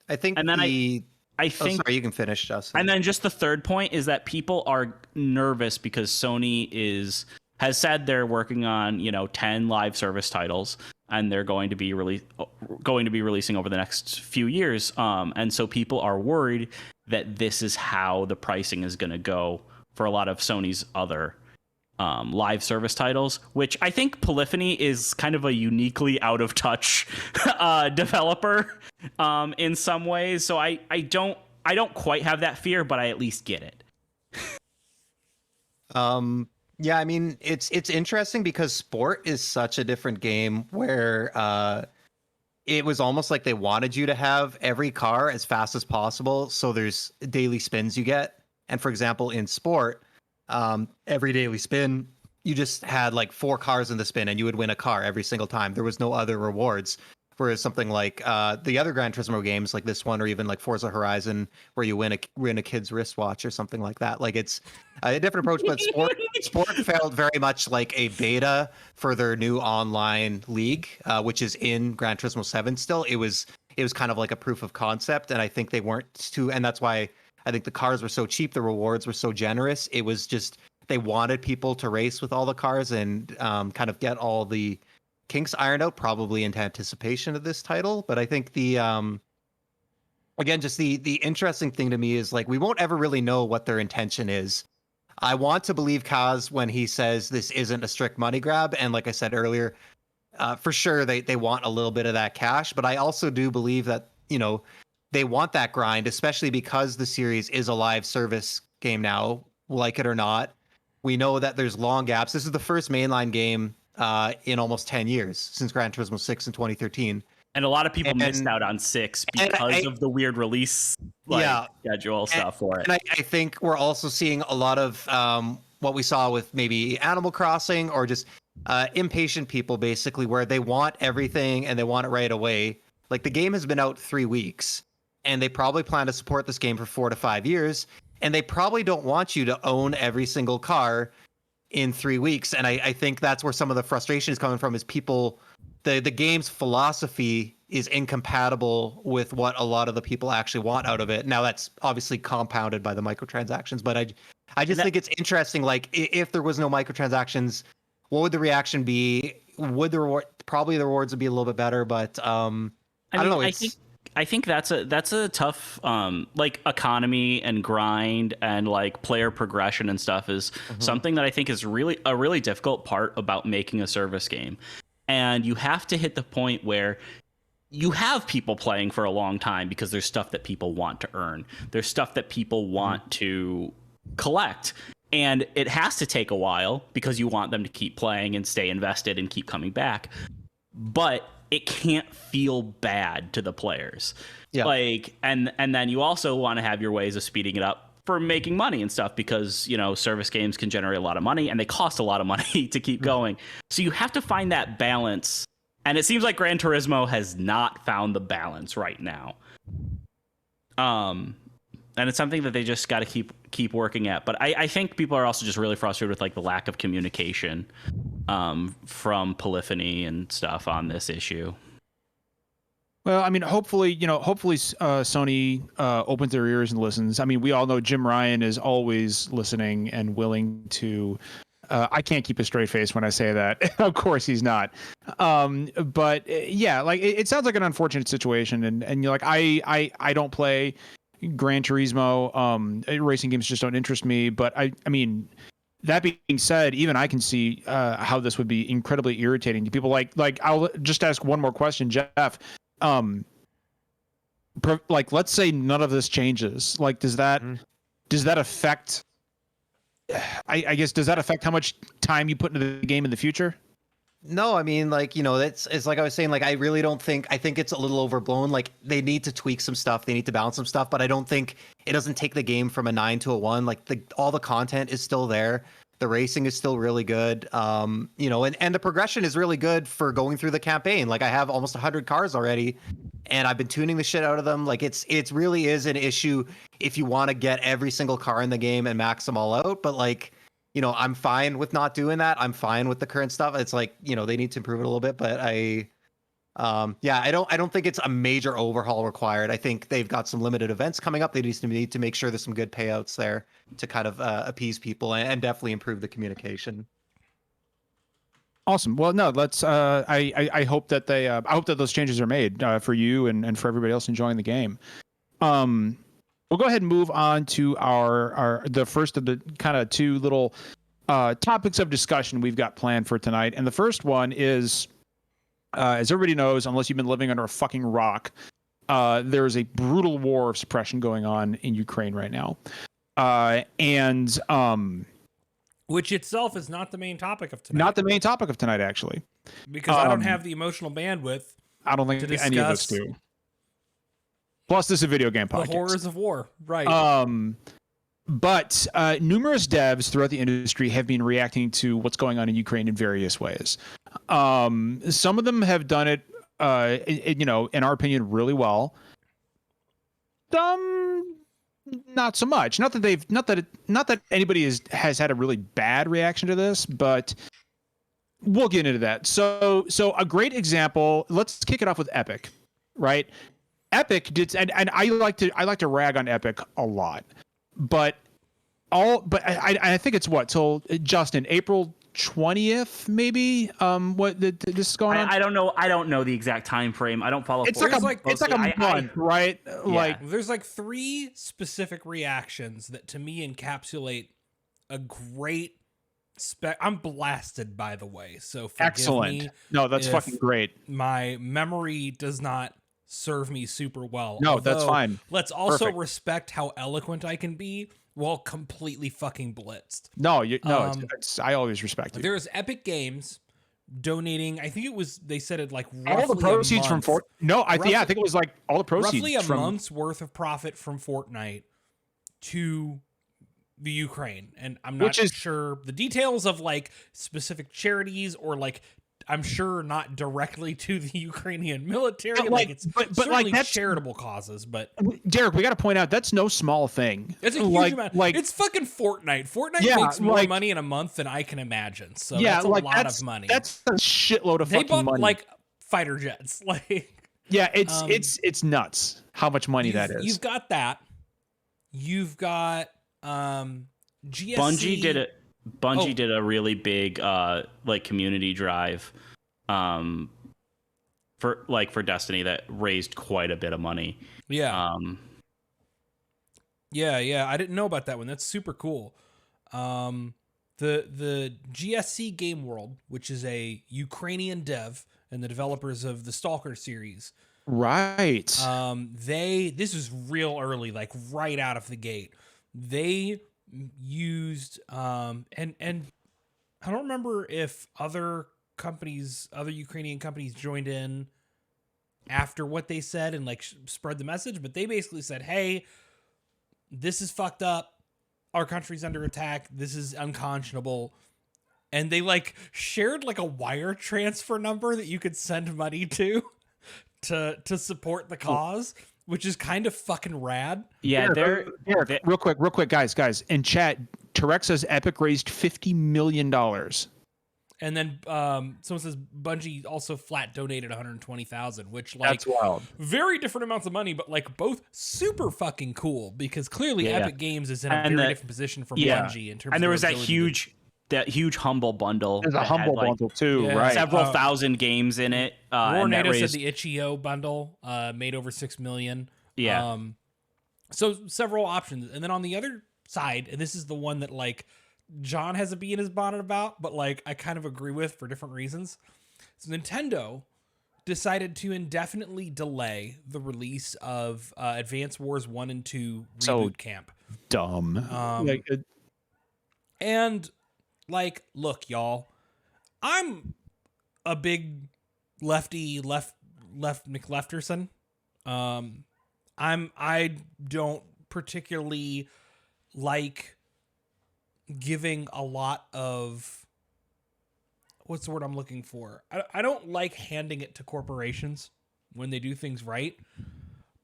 I think and then I think sorry, you can finish, Justin. And then just the third point is that people are nervous because Sony has said they're working on 10 live service titles, and they're going to be releasing over the next few years. And so people are worried that this is how the pricing is going to go for a lot of Sony's other live service titles, which I think Polyphony is kind of a uniquely out of touch developer in some ways. So I don't quite have that fear, but I at least get it. Yeah, I mean, it's interesting because sport is such a different game where it was almost like they wanted you to have every car as fast as possible, so there's daily spins you get. And for example, in sport, every daily spin, you just had 4 cars in the spin and you would win a car every single time. There was no other rewards. Whereas something like the other Gran Turismo games, like this one, or even Forza Horizon, where you win a kid's wristwatch or something like that. It's a different approach, but sport felt very much like a beta for their new online league, which is in Gran Turismo 7 still. It was kind of like a proof of concept, and I think they weren't too, and that's why I think the cars were so cheap, the rewards were so generous. It was just they wanted people to race with all the cars and kind of get all the kinks ironed out, probably in anticipation of this title. But I think the again, just the interesting thing to me is we won't ever really know what their intention is. I want to believe Kaz when he says this isn't a strict money grab, and like I said earlier, for sure they want a little bit of that cash. But I also do believe that they want that grind, especially because the series is a live service game now, like it or not. We know that there's long gaps. This is the first mainline game in almost 10 years since Gran Turismo 6 in 2013. And a lot of people missed out on 6 because of the weird release schedule stuff for it. And I think we're also seeing a lot of what we saw with maybe Animal Crossing, or just impatient people, basically, where they want everything and they want it right away. The game has been out 3 weeks, and they probably plan to support this game for 4 to 5 years, and they probably don't want you to own every single car in 3 weeks. And I think that's where some of the frustration is coming from, is people, the game's philosophy is incompatible with what a lot of the people actually want out of it. Now that's obviously compounded by the microtransactions, but I just think it's interesting. If there was no microtransactions, what would the reaction be? Would the rewards would be a little bit better, but I don't know. I think that's a tough economy and grind and player progression and stuff is something that I think is really a really difficult part about making a service game. And you have to hit the point where you have people playing for a long time because there's stuff that people want to earn. There's stuff that people want to collect. And it has to take a while because you want them to keep playing and stay invested and keep coming back. But it can't feel bad to the players. Yeah. And then you also want to have your ways of speeding it up for making money and stuff, because, service games can generate a lot of money and they cost a lot of money to keep going. So you have to find that balance. And it seems like Gran Turismo has not found the balance right now. And it's something that they just got to keep working at. But I think people are also just really frustrated with the lack of communication from Polyphony and stuff on this issue. Well, I mean, hopefully Sony opens their ears and listens. I mean, we all know Jim Ryan is always listening and willing to. I can't keep a straight face when I say that. Of course, he's not. But yeah, it sounds like an unfortunate situation, and you're I don't play Gran Turismo. Racing games just don't interest me. But I mean. That being said, even I can see how this would be incredibly irritating to people. I'll just ask one more question, Jeff. like, let's say none of this changes. Like, does that affect? I guess, does that affect how much time you put into the game in the future? No, I mean, like, it's like I was saying, like, I really don't think, I think it's a little overblown. Like, they need to tweak some stuff, they need to balance some stuff, but I don't think it doesn't take the game from a 9 to a 1. Like, all the content is still there. The racing is still really good. And the progression is really good for going through the campaign. Like, I have almost 100 cars already, and I've been tuning the shit out of them. Like, it really is an issue if you want to get every single car in the game and max them all out. But, like, I'm fine with not doing that. I'm fine with the current stuff. It's like, they need to improve it a little bit, but I don't think it's a major overhaul required. I think they've got some limited events coming up. They need to make sure there's some good payouts there to kind of appease people and definitely improve the communication. Awesome. Well, no, let's. I hope that I hope that those changes are made for you and for everybody else enjoying the game. We'll go ahead and move on to the first of the kind of two little topics of discussion we've got planned for tonight. And the first one is, as everybody knows, unless you've been living under a fucking rock, there is a brutal war of suppression going on in Ukraine right now. Which itself is not the main topic of tonight. Not the main topic of tonight, actually. Because I don't have the emotional bandwidth. I don't think any of us do. Plus, this is a video game podcast. The horrors of war, right? But numerous devs throughout the industry have been reacting to what's going on in Ukraine in various ways. Some of them have done it, in our opinion, really well. Some, not so much. Not that anybody has had a really bad reaction to this, but we'll get into that. So a great example. Let's kick it off with Epic, right? Epic did, and I like to rag on Epic a lot, but I think it's till Justin, April 20th maybe. This is going on? I don't know. I don't know the exact time frame. I don't follow. It's like a month, right? Yeah. Like there's like 3 specific reactions that to me encapsulate a great I'm blasted, by the way, so forgive excellent. Me. No, that's fucking great. My memory does not serve me super well. No, Although, that's fine. Let's also respect how eloquent I can be while completely fucking blitzed. No, I always respect you. There's Epic Games donating. I think it was. They said it like all the proceeds from Fortnite. No, I think it was like all the proceeds. Roughly a month's worth of profit from Fortnite to the Ukraine, and I'm not sure the details of like specific charities or like. I'm sure not directly to the Ukrainian military, it's certainly that's charitable causes. But Derek, we got to point out that's no small thing. It's a huge amount. It's fucking Fortnite. Fortnite makes more money in a month than I can imagine. So that's a lot of money. That's a shitload of fucking money. Like fighter jets. It's nuts how much money that is. You've got that. You've got GSC. Bungie did a really big community drive for Destiny that raised quite a bit of money. Yeah. Yeah, I didn't know about that one. That's super cool. The GSC Game World, which is a Ukrainian dev and the developers of the Stalker series. Right. This is real early, like right out of the gate. They used and I don't remember if other Ukrainian companies joined in after what they said and like spread the message, but they basically said, hey, this is fucked up, our country's under attack, this is unconscionable, and they like shared like a wire transfer number that you could send money to support the cause. Which is kind of fucking rad. Yeah, they're real quick, guys. In chat, Tarek says Epic raised $50 million. And then someone says Bungie also flat donated $120,000, which that's wild. Very different amounts of money, but like both super fucking cool because clearly Epic Games is in a very different position from Bungie in terms. And there was that huge humble bundle. There's a humble bundle too, right? Several thousand games in it. Warnado said the itch.io bundle made over $6 million. Yeah. So several options, and then on the other side, and this is the one that like John has a bee in his bonnet about, but like I kind of agree with for different reasons. So Nintendo decided to indefinitely delay the release of Advance Wars 1 and 2 Reboot So Camp. dumb. And like, look, y'all, I'm a big lefty left McLefterson. I don't particularly like giving a lot of, what's the word I'm looking for? I don't like handing it to corporations when they do things right.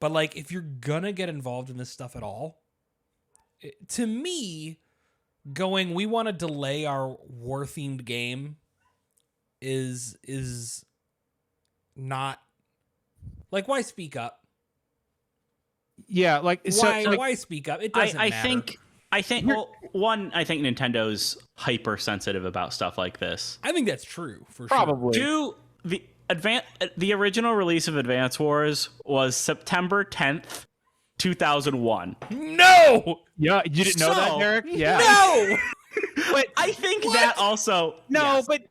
But like, if you're gonna get involved in this stuff at all, to me, we want to delay our war-themed game is not, like, why speak up? Yeah, like why speak up? It doesn't matter. I think well, one, I think Nintendo's hypersensitive about stuff like this. I think that's true for probably. sure. Two, the original release of Advance Wars was September 10th, 2001. No. Yeah, you didn't know that, Derek? Yeah. No. But I think that also yes. but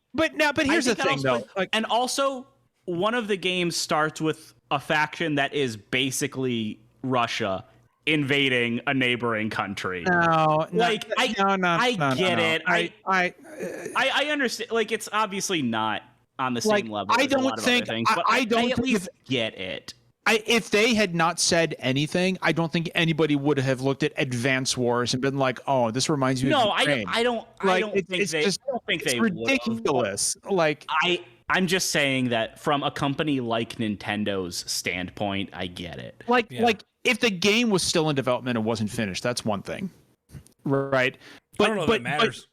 here's the thing though. Like, and also one of the games starts with a faction that is basically Russia invading a neighboring country. I get it. I understand. Like, it's obviously not on the same level. I don't think. I at least get it. If they had not said anything, I don't think anybody would have looked at Advance Wars and been like, "Oh, this reminds me." No, of Ukraine. I don't think it's ridiculous. Like, I'm just saying that from a company like Nintendo's standpoint, I get it. Like if the game was still in development and wasn't finished, that's one thing, right? But I don't know if that matters.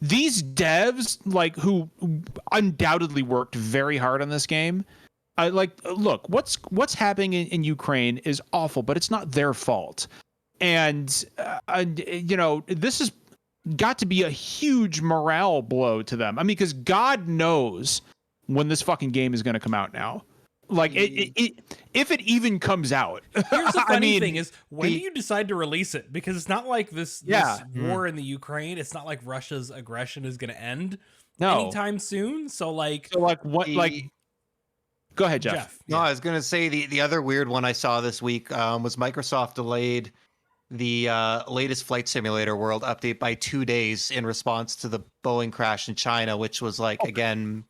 But these devs, like, who undoubtedly worked very hard on this game, look, what's happening in Ukraine is awful, but it's not their fault. And this has got to be a huge morale blow to them. I mean, because God knows when this fucking game is going to come out now. Like, if it even comes out. Here's the funny thing is, when do you decide to release it? Because it's not like this war in the Ukraine. It's not like Russia's aggression is going to end anytime soon. So what? Go ahead, Jeff. No, I was going to say the other weird one I saw this week was Microsoft delayed the latest Flight Simulator World update by 2 days in response to the Boeing crash in China, which was again,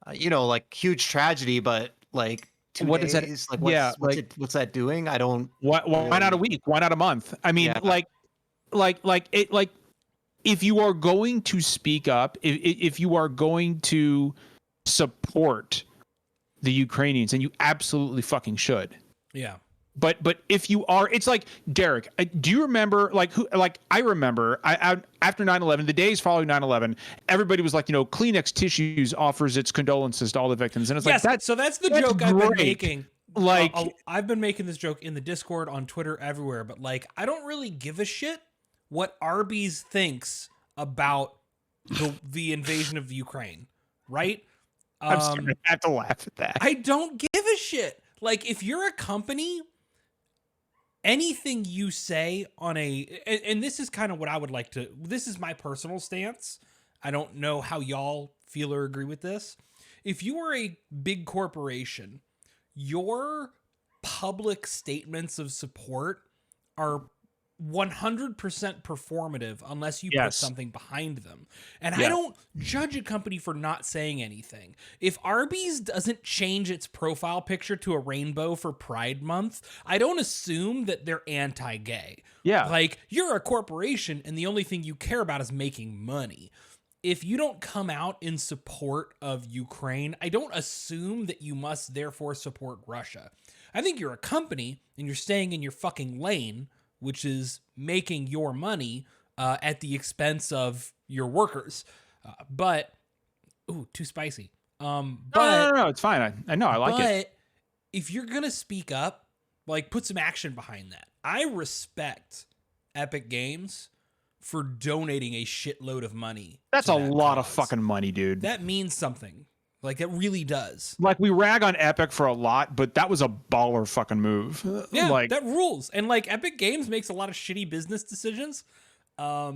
like, huge tragedy, but like 2 days. Is that? What's that doing? I don't. Why not a week? Why not a month? I mean, if you are going to speak up, if you are going to support the Ukrainians, and you absolutely fucking should. Yeah. But if you are, it's like, Derek, do you remember, I remember after 9/11, the days following 9/11, everybody was like, Kleenex Tissues offers its condolences to all the victims. And it's that's the joke I've been making. Like, I've been making this joke in the Discord, on Twitter, everywhere, but like, I don't really give a shit what Arby's thinks about the invasion of Ukraine, right? I'm sorry, I have to laugh at that. I don't give a shit. Like, if you're a company, anything you say on and this is kind of what I would like to, this is my personal stance. I don't know how y'all feel or agree with this. If you are a big corporation, your public statements of support are 100% performative unless you put something behind them. And I don't judge a company for not saying anything. If Arby's doesn't change its profile picture to a rainbow for Pride Month, I don't assume that they're anti-gay. Yeah. Like, you're a corporation and the only thing you care about is making money. If you don't come out in support of Ukraine, I don't assume that you must therefore support Russia. I think you're a company and you're staying in your fucking lane, which is making your money at the expense of your workers. Too spicy. No, it's fine. I know, I like it. But if you're going to speak up, like, put some action behind that. I respect Epic Games for donating a shitload of money. That's a lot of fucking money, dude. That means something. Like, it really does. Like, we rag on Epic for a lot, but that was a baller fucking move. Yeah, that rules. And like, Epic Games makes a lot of shitty business decisions. But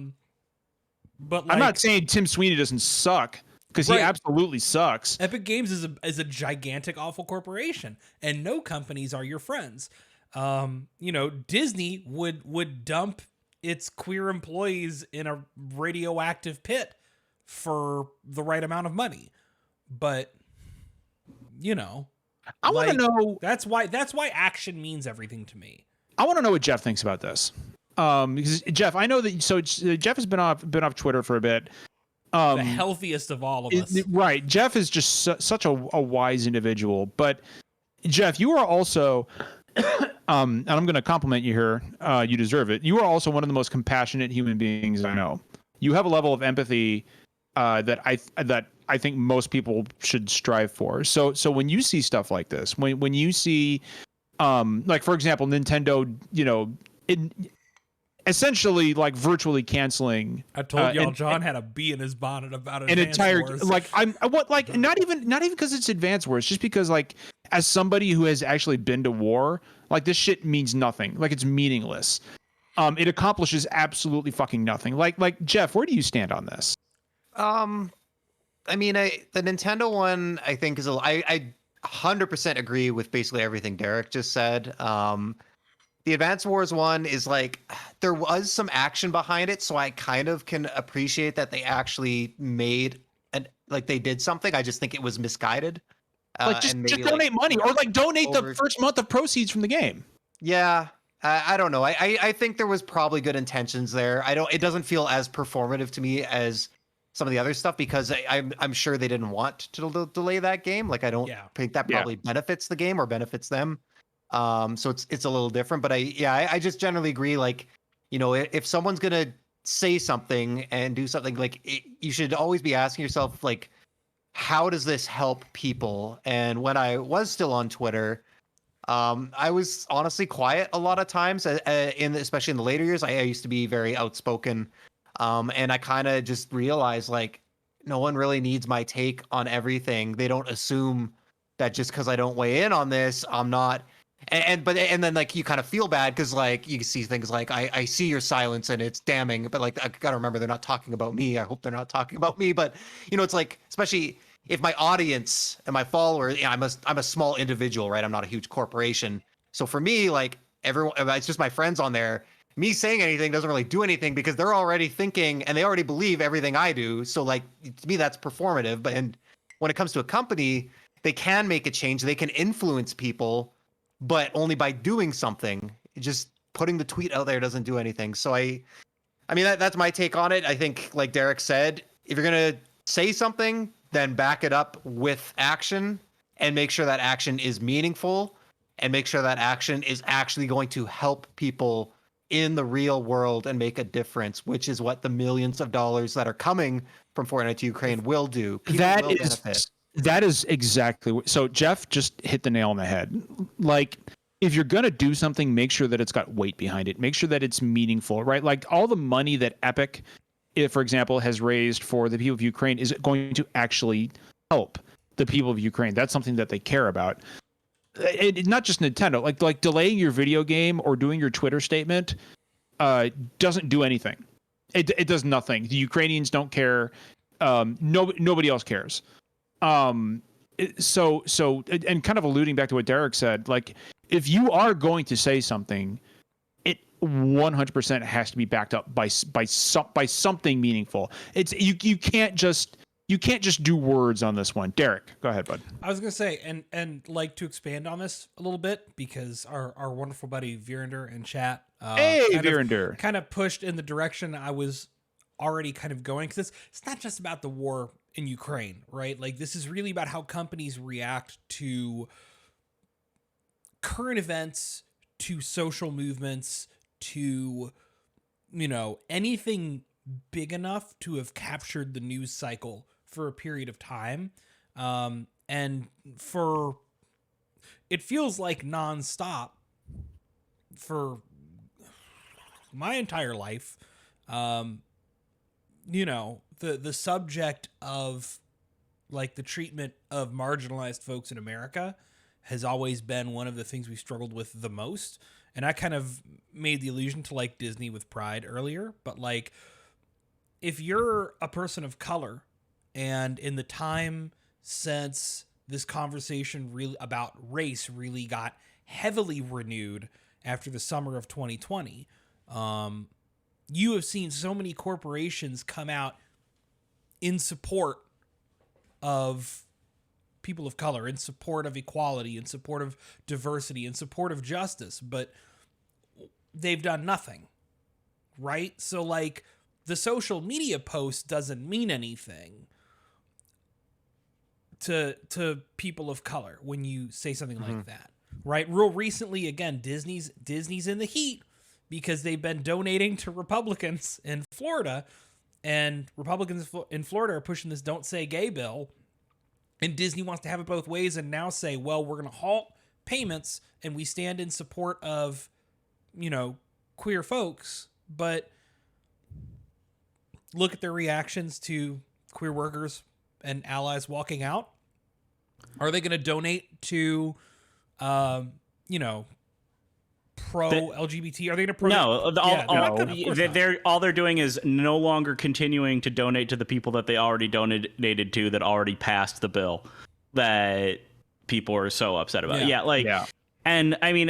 like, I'm not saying Tim Sweeney doesn't suck, because he absolutely sucks. Epic Games is a gigantic, awful corporation, and no companies are your friends. Disney would dump its queer employees in a radioactive pit for the right amount of money, but I want to know. That's why action means everything to me. I want to know what Jeff thinks about this. Because Jeff, I know that. So Jeff has been off Twitter for a bit. The healthiest of all of us, right? Jeff is just such a wise individual. But Jeff, you are also, and I'm going to compliment you here. You deserve it. You are also one of the most compassionate human beings I know. You have a level of empathy that I think most people should strive for. So when you see stuff like this, when you see, like for example, Nintendo, essentially like virtually canceling. I told y'all John had a bee in his bonnet about an entire Wars. Not even because it's Advance Wars, just because like as somebody who has actually been to war, like this shit means nothing. Like it's meaningless. It accomplishes absolutely fucking nothing. Like Jeff, where do you stand on this? I mean, the Nintendo one, I think I 100% agree with basically everything Derek just said. The Advance Wars one is like, there was some action behind it, so I kind of can appreciate that they actually made they did something. I just think it was misguided. Just donate money or like donate the first month of proceeds from the game. Yeah. I don't know. I think there was probably good intentions there. It doesn't feel as performative to me as some of the other stuff because I'm sure they didn't want to delay that game. Like I don't think that probably benefits the game or benefits them. So it's a little different, but I just generally agree. Like, if someone's gonna say something and do something, you should always be asking yourself, like, how does this help people? And when I was still on Twitter, I was honestly quiet a lot of times. Especially in the later years, I used to be very outspoken, and I kind of just realized like no one really needs my take on everything. They don't assume that just because I don't weigh in on this, I'm not. And then like you kind of feel bad because like you see things like I see your silence and it's damning, but like I gotta remember they're not talking about me. I hope they're not talking about me. But it's like, especially if my audience and my followers, I'm a small individual, right? I'm not a huge corporation. So for me, like everyone, it's just my friends on there. Me saying anything doesn't really do anything because they're already thinking and they already believe everything I do. So like to me, that's performative. And when it comes to a company, they can make a change. They can influence people, but only by doing something. Just putting the tweet out there doesn't do anything. So I mean, that's my take on it. I think, like Derek said, if you're going to say something, then back it up with action and make sure that action is meaningful and make sure that action is actually going to help people in the real world and make a difference, which is what the millions of dollars that are coming from Fortnite to Ukraine will do. People will benefit. That is exactly what. So Jeff just hit the nail on the head. Like, if you're gonna do something, make sure that it's got weight behind it. Make sure that it's meaningful, right? Like all the money that Epic, for example, has raised for the people of Ukraine is going to actually help the people of Ukraine. That's something that they care about. Not just Nintendo. Like delaying your video game or doing your Twitter statement doesn't do anything. It does nothing. The Ukrainians don't care. Nobody else cares. So kind of alluding back to what Derek said, like if you are going to say something, it 100% has to be backed up by something meaningful. It's you can't just do words on this one. Derek, go ahead, bud. I was gonna say, and like to expand on this a little bit because our wonderful buddy Virander in chat, Virander, kind of pushed in the direction I was already kind of going, because it's not just about the war in Ukraine, right? Like this is really about how companies react to current events, to social movements, to anything big enough to have captured the news cycle for a period of time, and for it feels like nonstop for my entire life. The subject of like the treatment of marginalized folks in America has always been one of the things we struggled with the most. And I kind of made the allusion to like Disney with Pride earlier, but like if you're a person of color And in the time since this conversation really about race really got heavily renewed after the summer of 2020, you have seen so many corporations come out in support of people of color, in support of equality, in support of diversity, in support of justice, but they've done nothing, right? So like the social media post doesn't mean anything to people of color when you say something like that, right? Real recently, again, Disney's in the heat because they've been donating to Republicans in Florida, and Republicans in Florida are pushing this "Don't Say Gay" bill, and Disney wants to have it both ways and now say, well, we're going to halt payments and we stand in support of, you know, queer folks, but look at their reactions to queer workers and allies walking out. Are they going to donate to, you know, pro-LGBT? Are they going to all they're doing is no longer continuing to donate to the people that they already donated to, that already passed the bill that people are so upset about. And I mean,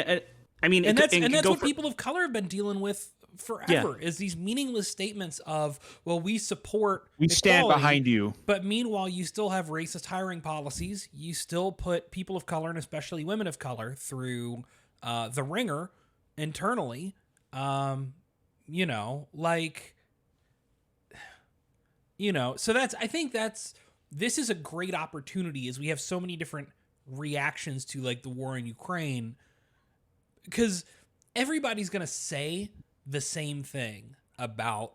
that's what people of color have been dealing with forever, is these meaningless statements of, well, we support we equality, stand behind you, but meanwhile you still have racist hiring policies. You still put people of color, and especially women of color, through the ringer internally. You know, like, you know, so I think this is a great opportunity, as we have so many different reactions to like the war in Ukraine, because everybody's going to say the same thing about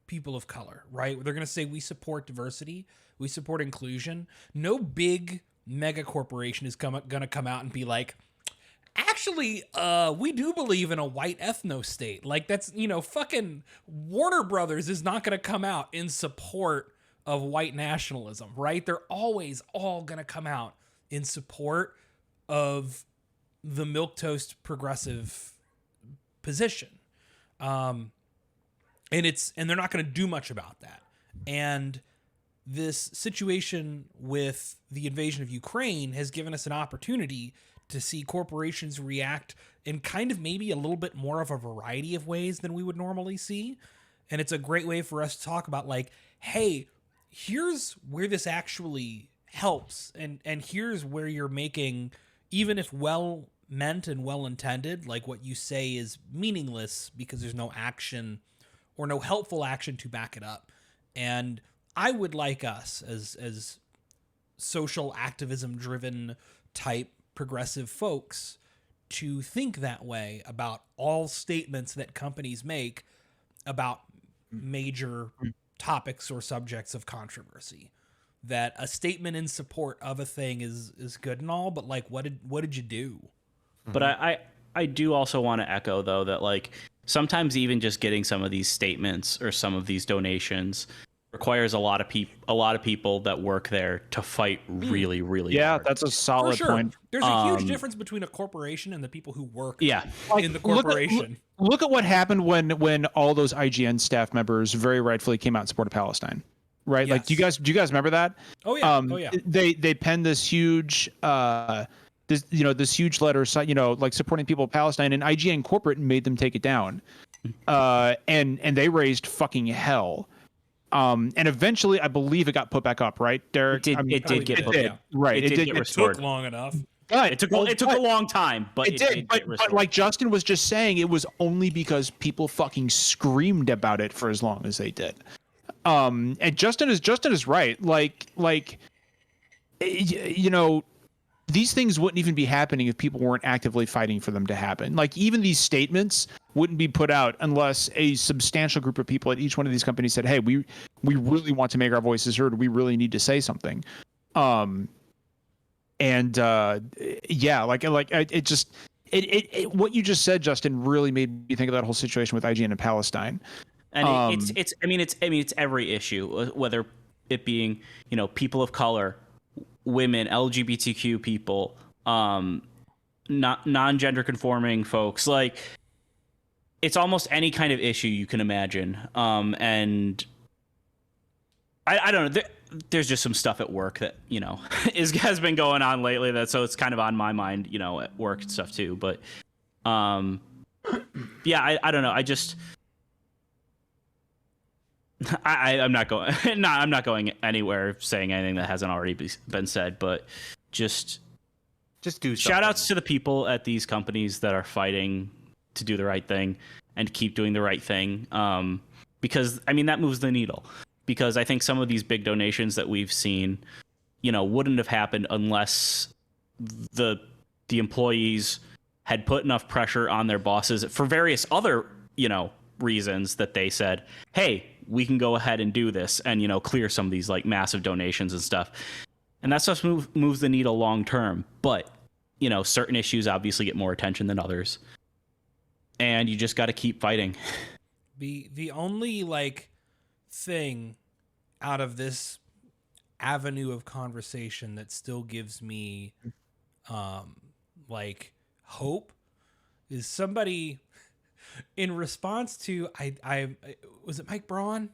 people of color, right? They're going to say we support diversity, we support inclusion. No big mega corporation is going to come out and be like, actually, we do believe in a white ethno state. Like, that's, you know, fucking Warner Brothers is not going to come out in support of white nationalism, right? They're always all going to come out in support of the milquetoast progressive position. And they're not going to do much about that. And this situation with the invasion of Ukraine has given us an opportunity to see corporations react in kind of maybe a little bit more of a variety of ways than we would normally see. And it's a great way for us to talk about, like, hey, here's where this actually helps. And here's where you're making, even if well meant and well intended, like what you say is meaningless because there's no action or no helpful action to back it up. And I would like us as social activism driven type progressive folks to think that way about all statements that companies make about major topics or subjects of controversy. That a statement in support of a thing is good and all, but like, what did you do? But I do also want to echo, though, that like sometimes even just getting some of these statements or some of these donations requires a lot of people that work there to fight really, really hard. That's a solid point. There's a huge difference between a corporation and the people who work in the corporation. Look at what happened when all those IGN staff members very rightfully came out in support of Palestine. Right? Yes. Like, do you guys remember that? Oh yeah. They penned this huge this huge letter, you know, like supporting people of Palestine, and IGN corporate made them take it down. And they raised fucking hell. And eventually, I believe it got put back up, right, Derek? It did get restored. It took long enough. But it took a long time, but it did. But like Justin was just saying, it was only because people fucking screamed about it for as long as they did. And Justin is right. Like, you know, these things wouldn't even be happening if people weren't actively fighting for them to happen. Like, even these statements wouldn't be put out unless a substantial group of people at each one of these companies said, hey, we really want to make our voices heard. We really need to say something. What you just said, Justin, really made me think of that whole situation with IGN and Palestine. And it's every issue, whether it being, you know, people of color, women, LGBTQ people, non-gender conforming folks. Like, it's almost any kind of issue you can imagine. And I don't know. There's just some stuff at work that, has been going on lately, so it's kind of on my mind, at work and stuff too. But yeah, I don't know. I'm not going. I'm not going anywhere saying anything that hasn't already been said. But just do something. Shout outs to the people at these companies that are fighting to do the right thing and keep doing the right thing. Because that moves the needle. Because I think some of these big donations that we've seen, wouldn't have happened unless the employees had put enough pressure on their bosses for various other, reasons that they said, hey, we can go ahead and do this and, clear some of these like massive donations and stuff. And that stuff moves the needle long term. But, certain issues obviously get more attention than others. And you just got to keep fighting. The only thing out of this avenue of conversation that still gives me hope is somebody in response to I was it Mike Braun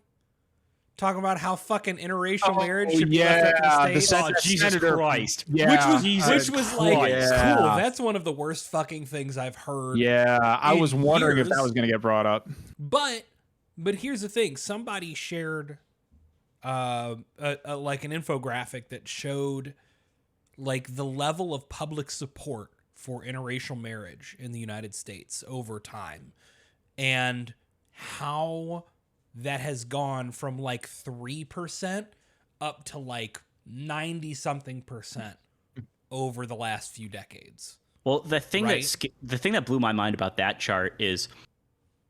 talking about how fucking interracial marriage should be left up to the state. Jesus Christ. Yeah. Which was cool. That's one of the worst fucking things I've heard. Yeah, I was wondering if that was going to get brought up. But here's the thing. Somebody shared an infographic that showed the level of public support for interracial marriage in the United States over time and how that has gone from 3% up to 90 something percent over the last few decades. Well, the thing that blew my mind about that chart is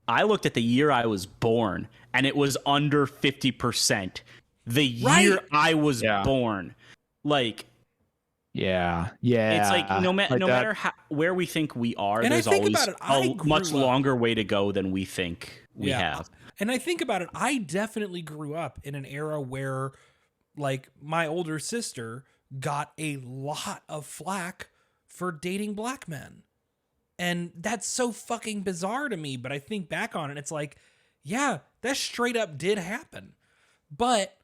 I looked at the year I was born and it was under 50%. The year I was born. Yeah. It's no matter where we think we are, and there's always a much longer way to go than we think we have. And I think about it, I definitely grew up in an era where my older sister got a lot of flack for dating black men. And that's so fucking bizarre to me, but I think back on it, it's yeah, that straight up did happen. But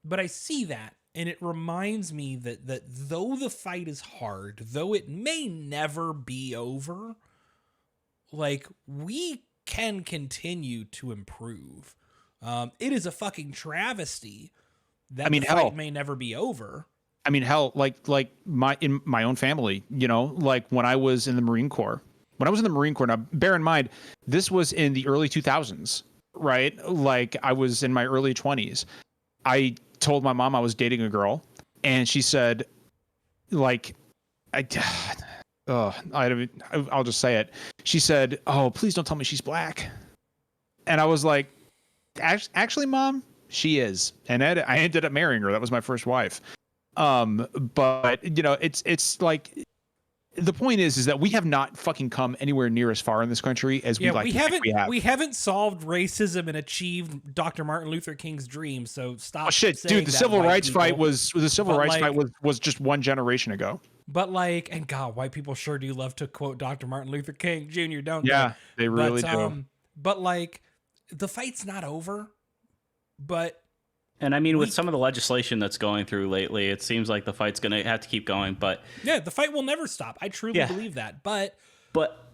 I see that, and it reminds me that though the fight is hard, though it may never be over, we can continue to improve. It is a fucking travesty that the fight may never be over. In my own family, when I was in the Marine Corps. Now bear in mind, this was in the early 2000s, right? I was in my early 20s. I told my mom I was dating a girl, and she said, I'll just say it. She said, "Oh, please don't tell me she's black." And I was like, "Actually, Mom, she is." And I ended up marrying her. That was my first wife. But it's the point is that we have not fucking come anywhere near as far in this country as we haven't solved racism and achieved Dr. Martin Luther King's dream. So stop. Oh shit, dude! The civil rights fight was just one generation ago. But and God, white people sure do love to quote Dr. Martin Luther King Jr., don't they? Yeah, they really do. But the fight's not over. And with some of the legislation that's going through lately, it seems like the fight's going to have to keep going. But yeah, the fight will never stop. I truly believe that. But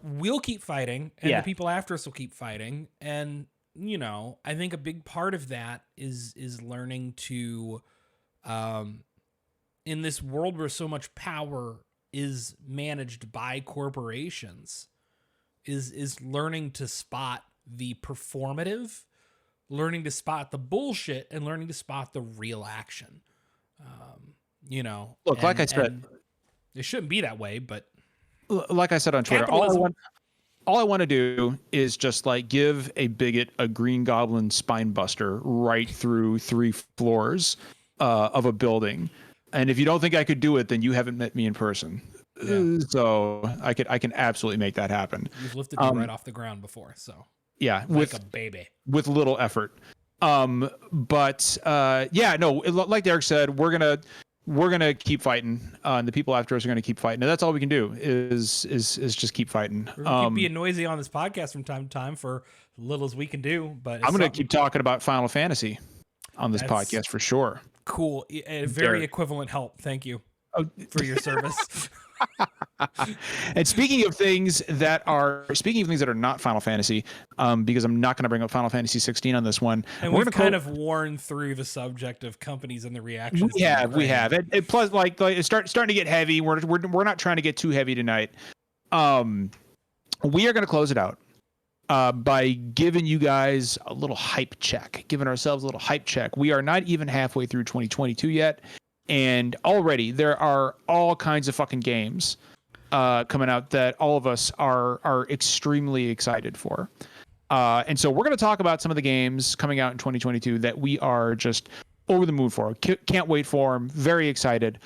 we'll keep fighting, and the people after us will keep fighting. And I think a big part of that is learning to, in this world where so much power is managed by corporations, is learning to spot the performative, learning to spot the bullshit, and learning to spot the real action. Look, like I said, it shouldn't be that way, but like I said on Twitter, all I want to do is just give a bigot a Green Goblin spine buster right through 3 floors of a building. And if you don't think I could do it, then you haven't met me in person. Yeah. So I can absolutely make that happen. You've lifted me right off the ground before, so. Yeah, like a baby with little effort. Like Derek said, we're gonna keep fighting. And the people after us are gonna keep fighting. And that's all we can do is just keep fighting. We're gonna keep being noisy on this podcast from time to time for little as we can do. But I'm gonna keep talking about Final Fantasy. this podcast for sure. Cool. Very equivalent help. Thank you for your service. And speaking of things that are not Final Fantasy, because I'm not going to bring up Final Fantasy 16 on this one. And we've kind of worn through the subject of companies and the reactions. We have. It plus like it's starting to get heavy. We're not trying to get too heavy tonight. We are going to close it out by giving you guys a little hype check, giving ourselves a little hype check. We are not even halfway through 2022 yet. And already there are all kinds of fucking games coming out that all of us are extremely excited for. And so we're going to talk about some of the games coming out in 2022 that we are just over the moon for. Can't wait for them. Very excited.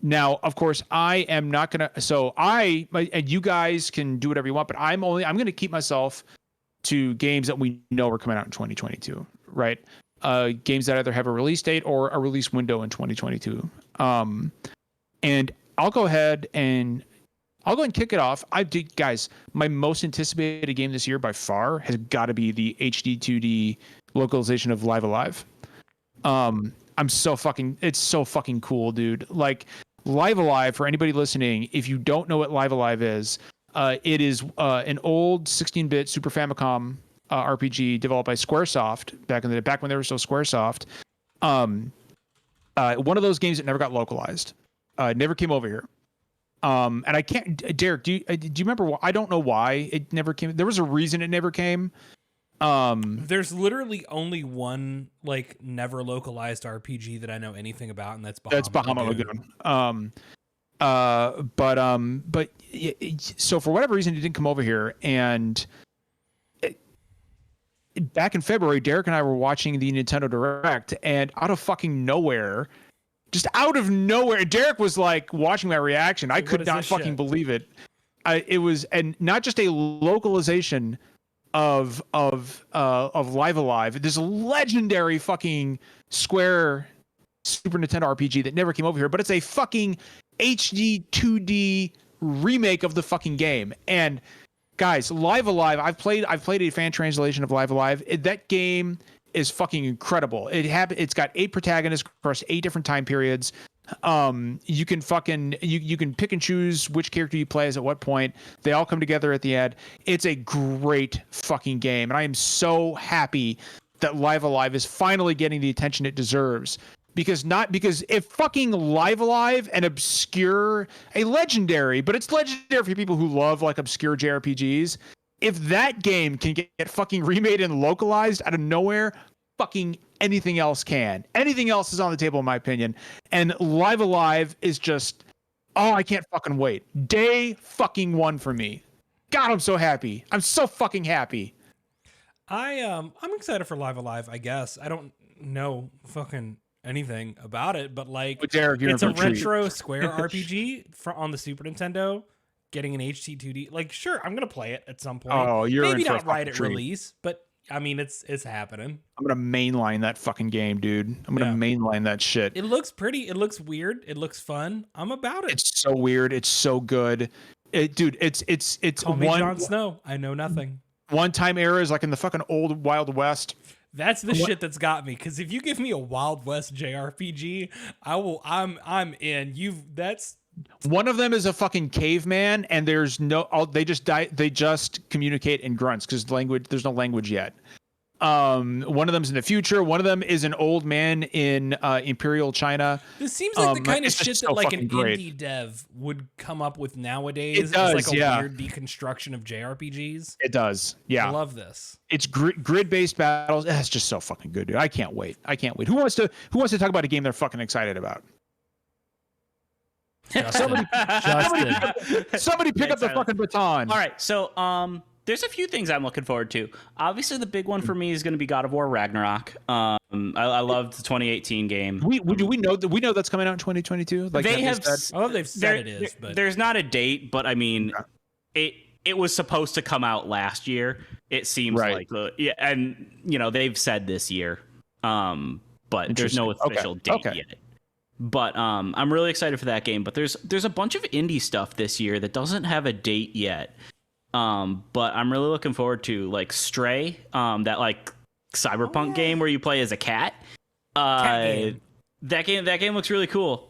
Now, of course, I am not going to. So and you guys can do whatever you want, but I'm going to keep myself to games that we know are coming out in 2022, right? Games that either have a release date or a release window in 2022. And I'll go ahead and kick it off. Guys, my most anticipated game this year by far has got to be the HD 2D localization of Live Alive. It's so fucking cool, dude. Like Live Alive, for anybody listening, if you don't know what Live Alive is, it is an old 16-bit Super Famicom RPG developed by SquareSoft back when they were still SquareSoft. One of those games that never got localized, never came over here. And I can't, Derek, do you remember why? I don't know why it never came. There was a reason it never came. There's literally only one like never localized RPG that I know anything about, and that's Bahamut Lagoon. So for whatever reason, it didn't come over here, and back in February, Derek and I were watching the Nintendo Direct, and out of fucking nowhere, Derek was like watching my reaction. I could not fucking believe it. It was, and not just a localization of Live Alive. This legendary fucking Square Super Nintendo RPG that never came over here, but it's a fucking HD 2D remake of the fucking game. And guys, Live Alive, I've played a fan translation of Live Alive. That game is fucking incredible. It's got 8 protagonists across 8 different time periods. You can fucking you can pick and choose which character you play as at what point. They all come together at the end. It's a great fucking game, and I am so happy that Live Alive is finally getting the attention it deserves. Because if fucking Live Alive, a legendary, but it's legendary for people who love like obscure JRPGs. If that game can get fucking remade and localized out of nowhere, fucking anything else can. Anything else is on the table in my opinion. And Live Alive is just, I can't fucking wait. Day fucking 1 for me. God, I'm so happy. I'm so fucking happy. I'm excited for Live Alive, I guess. I don't know fucking anything about it, but like Derek, it's a retro Square RPG on the Super Nintendo getting an HD 2D. Like, sure, I'm gonna play it at some point. Maybe not right at release, but I mean it's happening. I'm gonna mainline that fucking game, dude. I'm gonna mainline that shit. It looks pretty, it looks weird, it looks fun. I'm about it. It's so weird, it's so good. It's Call me Jon Snow. I know nothing. One time era is like in the fucking old Wild West. That's the shit that's got me. Because if you give me a Wild West JRPG, I'm in. That's one of them is a fucking caveman, and there's they just communicate in grunts because there's no language yet. One of them's in the future. One of them is an old man in Imperial China. This seems like the kind of shit that like an indie dev would come up with nowadays. It does, like a weird deconstruction of JRPGs. It does, yeah. I love this. It's grid-based battles. It's just so fucking good, dude. I can't wait. Who wants to talk about a game they're fucking excited about? Justin. Somebody pick up the fucking baton. All right, so there's a few things I'm looking forward to. Obviously, the big one for me is going to be God of War Ragnarok. I loved the 2018 game. We know that's coming out in 2022. Like they've said it is, but there's not a date. But I mean, it was supposed to come out last year. It seems like and they've said this year, but there's no official date yet. But I'm really excited for that game. But there's a bunch of indie stuff this year that doesn't have a date yet. But I'm really looking forward to like Stray. That like cyberpunk game where you play as a cat. Cat game. That game looks really cool.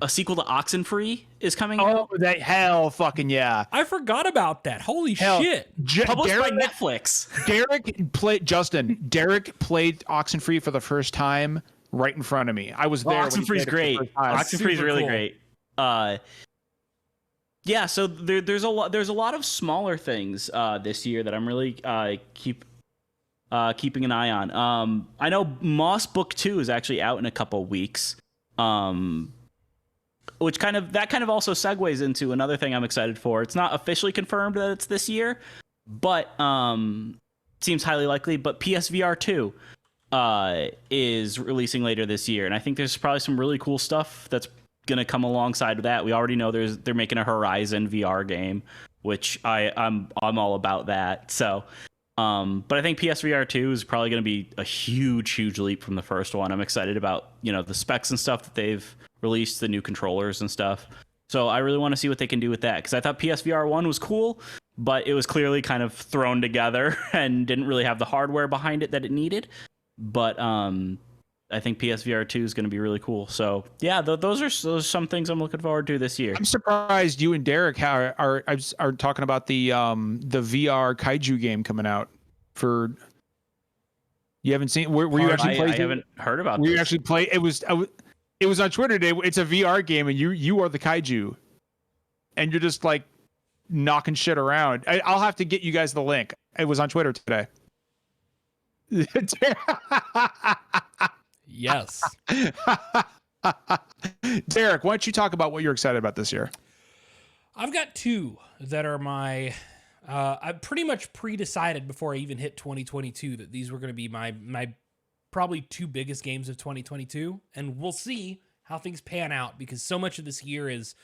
A sequel to Oxenfree is coming out. Oh, that hell fucking yeah. I forgot about that. Holy Hell, shit. Published by Netflix. Derek played Oxenfree for the first time right in front of me. I was there. Oxenfree's great. Oxenfree's really great. Yeah, so there's a lot of smaller things this year that I'm really keeping an eye on. I know Moss Book 2 is actually out in a couple weeks. Which kind of also segues into another thing I'm excited for. It's not officially confirmed that it's this year, but seems highly likely. But PSVR 2 is releasing later this year, and I think there's probably some really cool stuff that's gonna come alongside of that. We already know they're making a Horizon VR game, which I'm all about that. So, but I think PSVR 2 is probably gonna be a huge leap from the first one. I'm excited about the specs and stuff that they've released, the new controllers and stuff. So I really want to see what they can do with that, because I thought PSVR 1 was cool, but it was clearly kind of thrown together and didn't really have the hardware behind it that it needed. But I think PSVR 2 is going to be really cool. So yeah, those are some things I'm looking forward to this year. I'm surprised you and Derek are talking about the VR kaiju game coming out. For you haven't seen? Were you actually playing? I haven't heard about. You actually play? It was on Twitter today. It's a VR game, and you are the kaiju, and you're just like knocking shit around. I'll have to get you guys the link. It was on Twitter today. Yes. Derek, why don't you talk about what you're excited about this year? I've got two that are my I pretty much pre-decided before I even hit 2022 that these were going to be my probably two biggest games of 2022, and we'll see how things pan out, because so much of this year is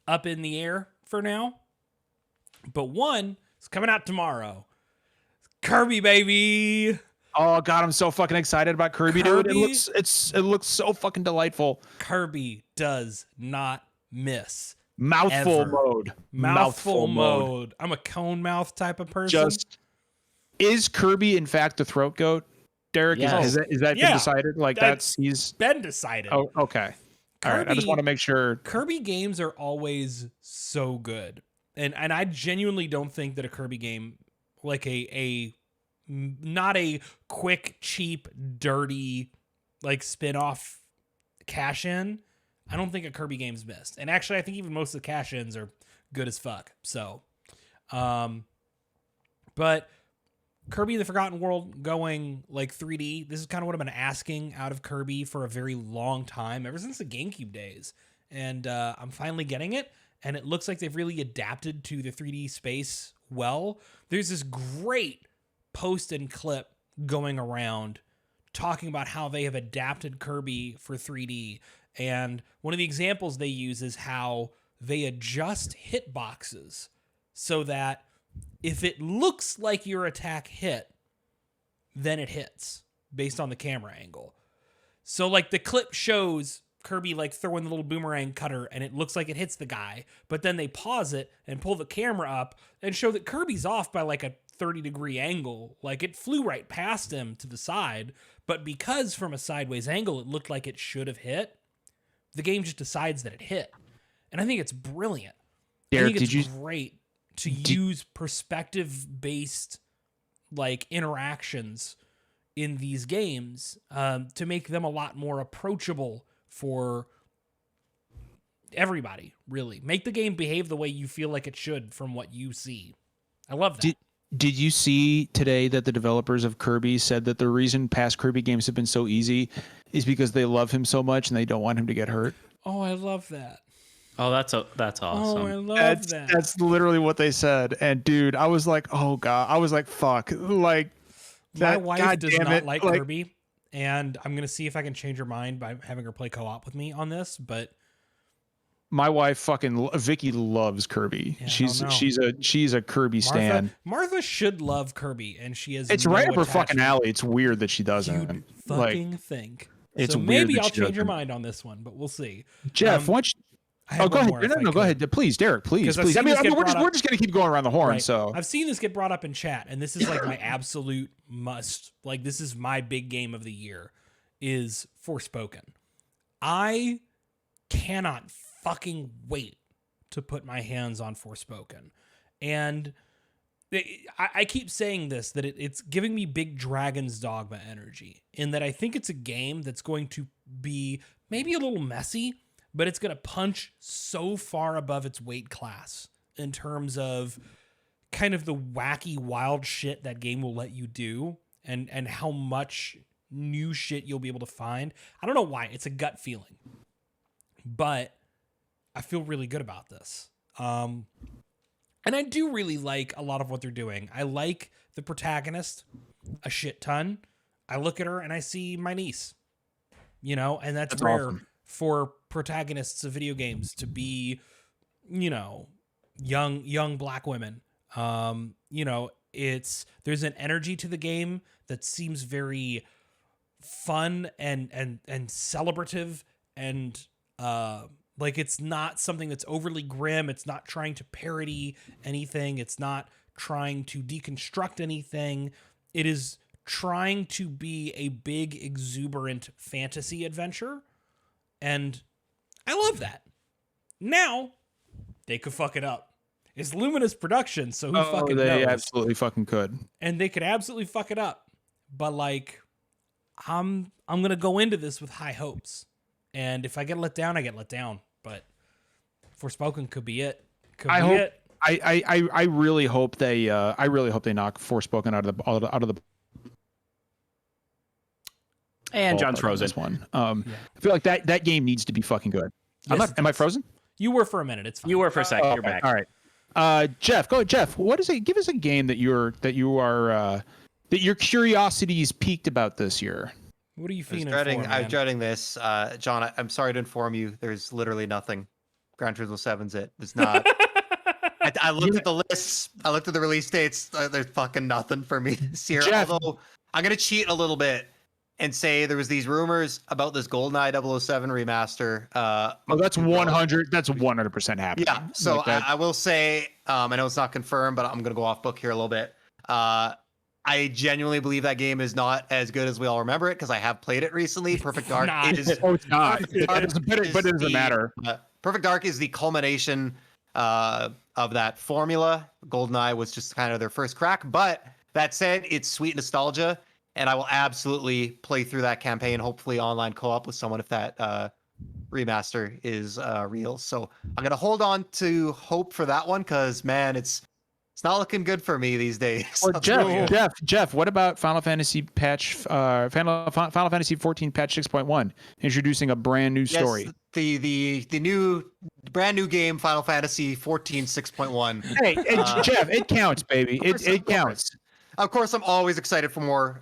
up in the air for now. But one is coming out tomorrow. Kirby, baby. Oh god, I'm so fucking excited about Kirby, dude. It looks so fucking delightful. Kirby does not miss. Mouthful ever. Mode. Mouthful mode. I'm a cone mouth type of person. Is Kirby in fact the throat goat? Derek, yes. is that been decided? Like he's been decided. Oh, okay. All right. I just want to make sure. Kirby games are always so good. And I genuinely don't think that a Kirby game, like not a quick, cheap, dirty, like spin-off cash-in, I don't think a Kirby game's missed. And actually, I think even most of the cash-ins are good as fuck. So, but Kirby the Forgotten World going like 3D, this is kind of what I've been asking out of Kirby for a very long time, ever since the GameCube days. And I'm finally getting it. And it looks like they've really adapted to the 3D space well. There's this great post and clip going around talking about how they have adapted Kirby for 3D. And one of the examples they use is how they adjust hitboxes so that if it looks like your attack hit, then it hits based on the camera angle. So like the clip shows Kirby like throwing the little boomerang cutter and it looks like it hits the guy, but then they pause it and pull the camera up and show that Kirby's off by like a 30-degree angle. Like it flew right past him to the side, but because from a sideways angle it looked like it should have hit, the game just decides that it hit. And I think it's brilliant. Derek, I think it's great to use perspective-based like interactions in these games to make them a lot more approachable for everybody, really. Make the game behave the way you feel like it should from what you see. I love that. Did you see today that the developers of Kirby said that the reason past Kirby games have been so easy is because they love him so much and they don't want him to get hurt? Oh, I love that. Oh, that's awesome. Oh, I love that. That's literally what they said. And dude, I was like, oh god, I was like, fuck, like my wife does not like Kirby, and I'm gonna see if I can change her mind by having her play co-op with me on this. But my wife, fucking Vicky, loves Kirby. Yeah, she's a Kirby stan. Martha should love Kirby, and she is. It's right up her fucking alley. It's weird that she doesn't. You'd fucking think. It's so weird maybe that I'll she change your doesn't. mind on this one, but we'll see. Jeff, Go ahead. No, go ahead. Please, Derek, please. I mean, we're just going to keep going around the horn. Right. So I've seen this get brought up in chat, and this is like my absolute must. Like, this is my big game of the year, is Forspoken. I cannot fucking wait to put my hands on Forspoken. And I keep saying this, that it's giving me big Dragon's Dogma energy, in that I think it's a game that's going to be maybe a little messy, but it's going to punch so far above its weight class in terms of kind of the wacky, wild shit that game will let you do, and how much new shit you'll be able to find. I don't know why. It's a gut feeling. But I feel really good about this. And I do really like a lot of what they're doing. I like the protagonist a shit ton. I look at her and I see my niece, and that's rare awesome for protagonists of video games to be, young black women. There's an energy to the game that seems very fun and celebrative, and like, it's not something that's overly grim. It's not trying to parody anything. It's not trying to deconstruct anything. It is trying to be a big, exuberant fantasy adventure. And I love that. Now, they could fuck it up. It's Luminous Productions, so who fucking knows? They absolutely fucking could. And they could absolutely fuck it up. But, like, I'm going to go into this with high hopes. And if I get let down, I get let down. But Forspoken could be it. I really hope they knock Forspoken out of the. And John's frozen. This one. I feel like that game needs to be fucking good. Yes, am I frozen? You were for a minute. It's fine. You were for a second. You're back. All right. Jeff, go ahead. Jeff, what is it? Give us a game that your curiosity is piqued about this year. What are you feeling? I'm dreading this, John. I'm sorry to inform you. There's literally nothing. Gran Turismo 7's it. It's not. I looked at the lists. I looked at the release dates. There's fucking nothing for me this year. Jeff. Although I'm gonna cheat a little bit and say there was these rumors about this GoldenEye 007 remaster. That's 100. That's 100% happening. Yeah. So I will say, I know it's not confirmed, but I'm gonna go off book here a little bit. I genuinely believe that game is not as good as we all remember it, because I have played it recently. Perfect Dark is. Oh, it's not. But it doesn't matter. Perfect Dark is the culmination of that formula. GoldenEye was just kind of their first crack. But that said, it's sweet nostalgia, and I will absolutely play through that campaign, hopefully online co-op with someone if that remaster is real. So I'm gonna hold on to hope for that one, because man, it's not looking good for me these days. Or Jeff, what about Final Fantasy Final Fantasy 14 patch 6.1, introducing a brand new story? Yes, the new brand new game, Final Fantasy 14 6.1. Hey, Jeff, it counts, baby. It counts. Of course, I'm always excited for more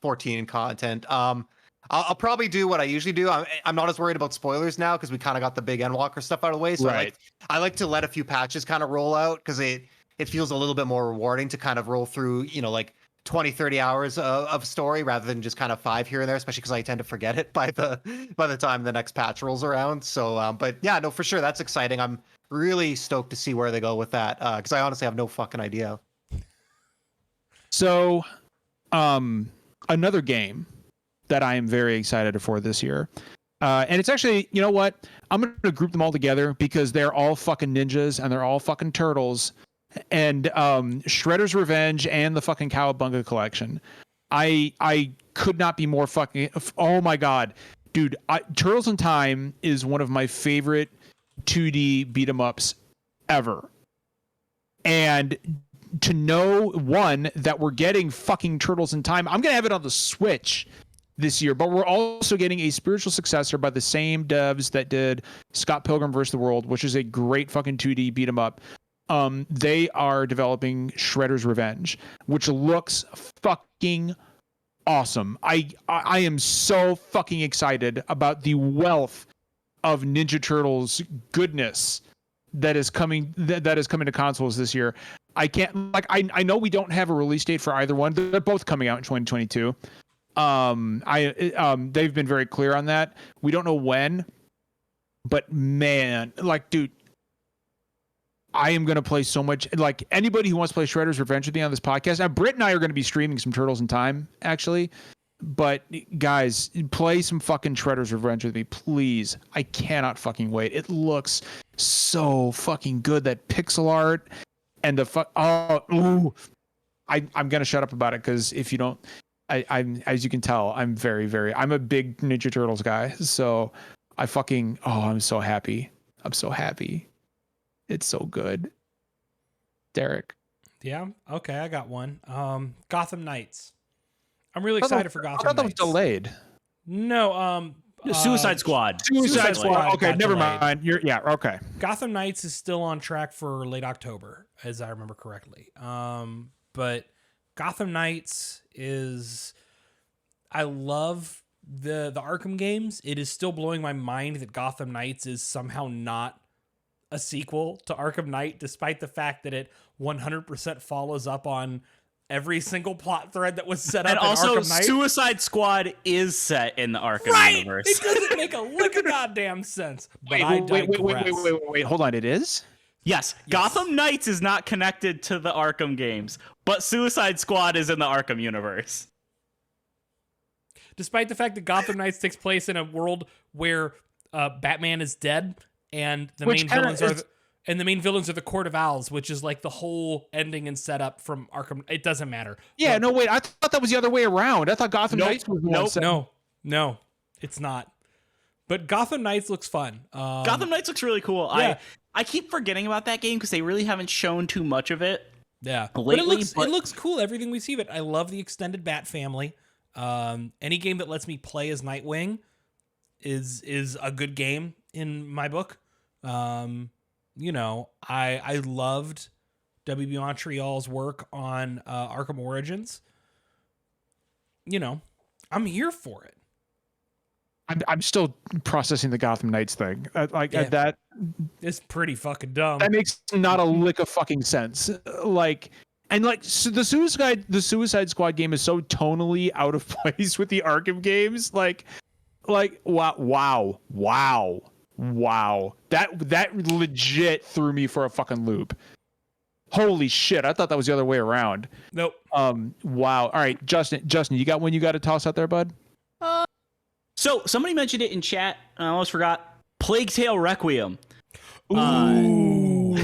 14 content. I'll probably do what I usually do. I'm not as worried about spoilers now, because we kind of got the big Endwalker stuff out of the way. So right. I like to let a few patches kind of roll out, because it feels a little bit more rewarding to kind of roll through, like 20, 30 hours of story rather than just kind of 5 here and there, especially because I tend to forget it by the time the next patch rolls around. So, but yeah, no, for sure. That's exciting. I'm really stoked to see where they go with that, because I honestly have no fucking idea. So, another game that I am very excited for this year. And it's actually, you know what? I'm going to group them all together, because they're all fucking ninjas and they're all fucking turtles. And Shredder's Revenge and the fucking Cowabunga collection. I could not be more fucking. Oh my god, dude! Turtles in Time is one of my favorite 2D beat 'em ups ever. And to know, one, that we're getting fucking Turtles in Time, I'm gonna have it on the Switch this year, but we're also getting a spiritual successor by the same devs that did Scott Pilgrim vs. the World, which is a great fucking 2D beat 'em up. They are developing Shredder's Revenge, which looks fucking awesome. I am so fucking excited about the wealth of Ninja Turtles goodness that is coming to consoles this year. I know we don't have a release date for either one. They're both coming out in 2022. They've been very clear on that. We don't know when. But man, like, dude, I am going to play so much. Like, anybody who wants to play Shredder's Revenge with me on this podcast, now Britt and I are going to be streaming some Turtles in Time, actually. But guys, play some fucking Shredder's Revenge with me, please. I cannot fucking wait. It looks so fucking good. That pixel art and the I'm gonna shut up about it because if you don't, I'm as you can tell, I'm I'm a big Ninja Turtles guy. So I'm so happy. I'm so happy. It's so good. Derek. Yeah. Okay, I got one. Gotham Knights. I'm really excited for Gotham Knights. I thought that was delayed. No, Suicide Squad. Suicide Squad. Okay, never delayed. mind. Okay. Gotham Knights is still on track for late October, as I remember correctly. But Gotham Knights is, I love the Arkham games. It is still blowing my mind that Gotham Knights is somehow not a sequel to Arkham Knight, despite the fact that it 100% follows up on every single plot thread that was set up and in also Arkham Knight. Suicide Squad is set in the Arkham universe. It doesn't make a lick of goddamn sense. But I digress. Wait, hold on. It is? Yes, Gotham Knights is not connected to the Arkham games, but Suicide Squad is in the Arkham universe. Despite the fact that Gotham Knights takes place in a world where Batman is dead and the main villains are the Court of Owls, which is like the whole ending and setup from Arkham. It doesn't matter. Yeah, no, wait. I thought that was the other way around. I thought Gotham Knights was No, it's not. But Gotham Knights looks fun. Gotham Knights looks really cool. Yeah. I keep forgetting about that game because they really haven't shown too much of it. Yeah, lately, it looks cool. Everything we see of it. I love the extended Bat family. Any game that lets me play as Nightwing is a good game in my book. You know, I loved WB Montreal's work on Arkham Origins. You know, I'm here for it. I'm still processing the Gotham Knights thing. That it's pretty fucking dumb. That makes not a lick of fucking sense. So the Suicide Squad game is so tonally out of place with the Arkham games. Wow. That legit threw me for a fucking loop. Holy shit! I thought that was the other way around. Nope. Wow. All right, Justin, you got one you got to toss out there, bud? So somebody mentioned it in chat. I almost forgot. Plague Tale Requiem. Ooh.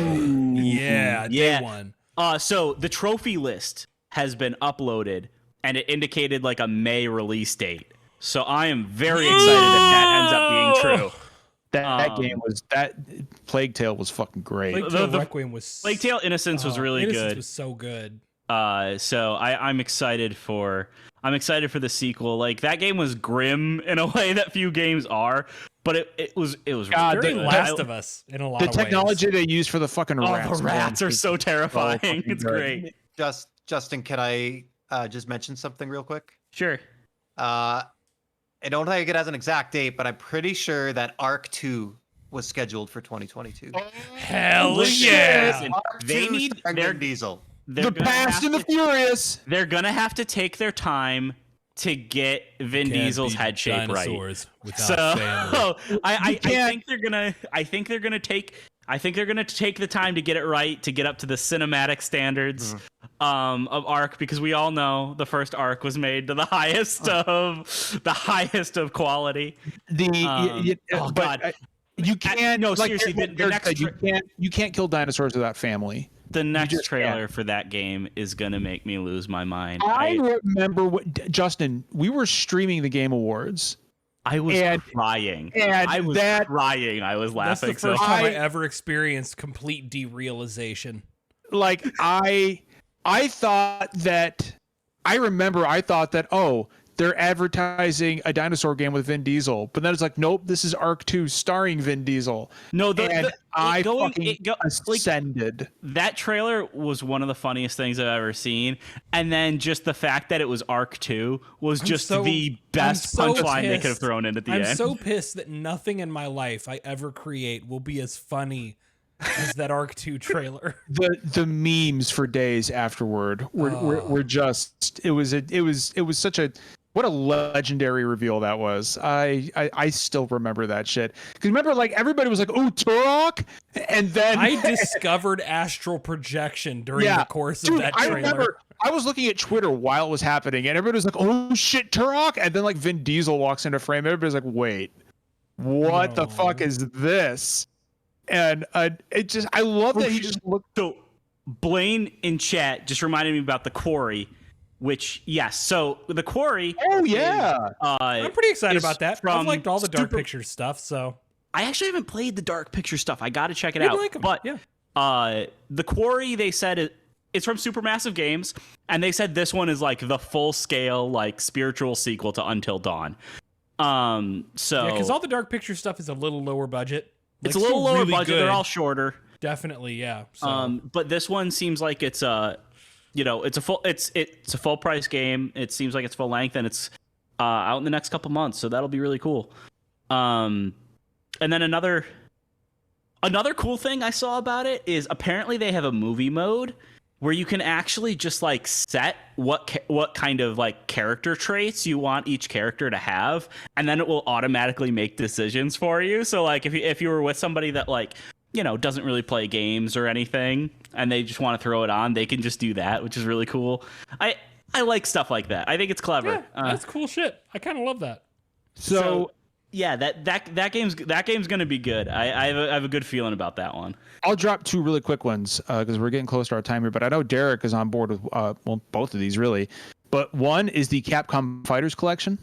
Yeah. Day one. So the trophy list has been uploaded, and it indicated like a May release date. So I am very excited if that ends up being true. That Plague Tale was fucking great. Plague Tale Requiem was Plague Tale Innocence was really Innocence good. Was so good. So I'm excited for the sequel. Like, that game was grim in a way that few games are, but it was very Last of Us in a lot of ways. The technology they use for the fucking rats. The rats are so terrifying. It's great. Justin, can I just mention something real quick? Sure. I don't think it has an exact date, but I'm pretty sure that Arc 2 was scheduled for 2022. Hell yeah! They need their Diesel. The Fast and the Furious. They're gonna have to take their time to get Vin Diesel's head shape right. So I think they're gonna take the time to get it right, to get up to the cinematic standards of Arc, because we all know the first Arc was made to the highest of quality. You can't. No, seriously. The next you can't kill dinosaurs without family. The next trailer for that game is gonna make me lose my mind. I remember Justin. We were streaming the Game Awards. I was crying. I was crying. I was laughing. That's the first time I ever experienced complete derealization. Like I thought that. I thought that. Oh, they're advertising a dinosaur game with Vin Diesel, but then it's like, nope, this is Arc 2 starring Vin Diesel. No, ascended. That trailer was one of the funniest things I've ever seen, and then just the fact that it was Arc 2 was the best punchline they could have thrown in at the end. I'm so pissed that nothing in my life I ever create will be as funny as that Arc 2 trailer. The memes for days afterward were just it was such a What a legendary reveal that was. I still remember that shit. Because remember, like, everybody was like, "Oh, Turok," and then I discovered astral projection during the course of that trailer. I remember I was looking at Twitter while it was happening, and everybody was like, "Oh shit, Turok!" And then like Vin Diesel walks into frame. Everybody's like, "Wait, what the fuck is this?" And it just, I love that he just looked. So Blaine in chat just reminded me about the Quarry. Which, yes. So the Quarry. Oh yeah. I'm pretty excited about that. I've liked all the Dark Super... Pictures stuff. So I actually haven't played the Dark Picture stuff. I got to check it out. Like them. But yeah. The Quarry, they said it's from Supermassive Games, and they said this one is like the full scale, like spiritual sequel to Until Dawn. So yeah, because all the Dark Picture stuff is a little lower budget. It's a little lower budget. Good. They're all shorter. Definitely, yeah. So. But this one seems like it's it's a full price game. It seems like it's full length, and it's out in the next couple months, so that'll be really cool. And then another cool thing I saw about it is apparently they have a movie mode where you can actually just like set what kind of like character traits you want each character to have, and then it will automatically make decisions for you. So like if you were with somebody that like doesn't really play games or anything, and they just want to throw it on, they can just do that, which is really cool. I like stuff like that. I think it's clever. Yeah, that's cool shit. I kind of love that. So yeah, that game's gonna be good. I have a good feeling about that one. I'll drop two really quick ones because we're getting close to our time here. But I know Derek is on board with both of these really. But one is the Capcom Fighters Collection.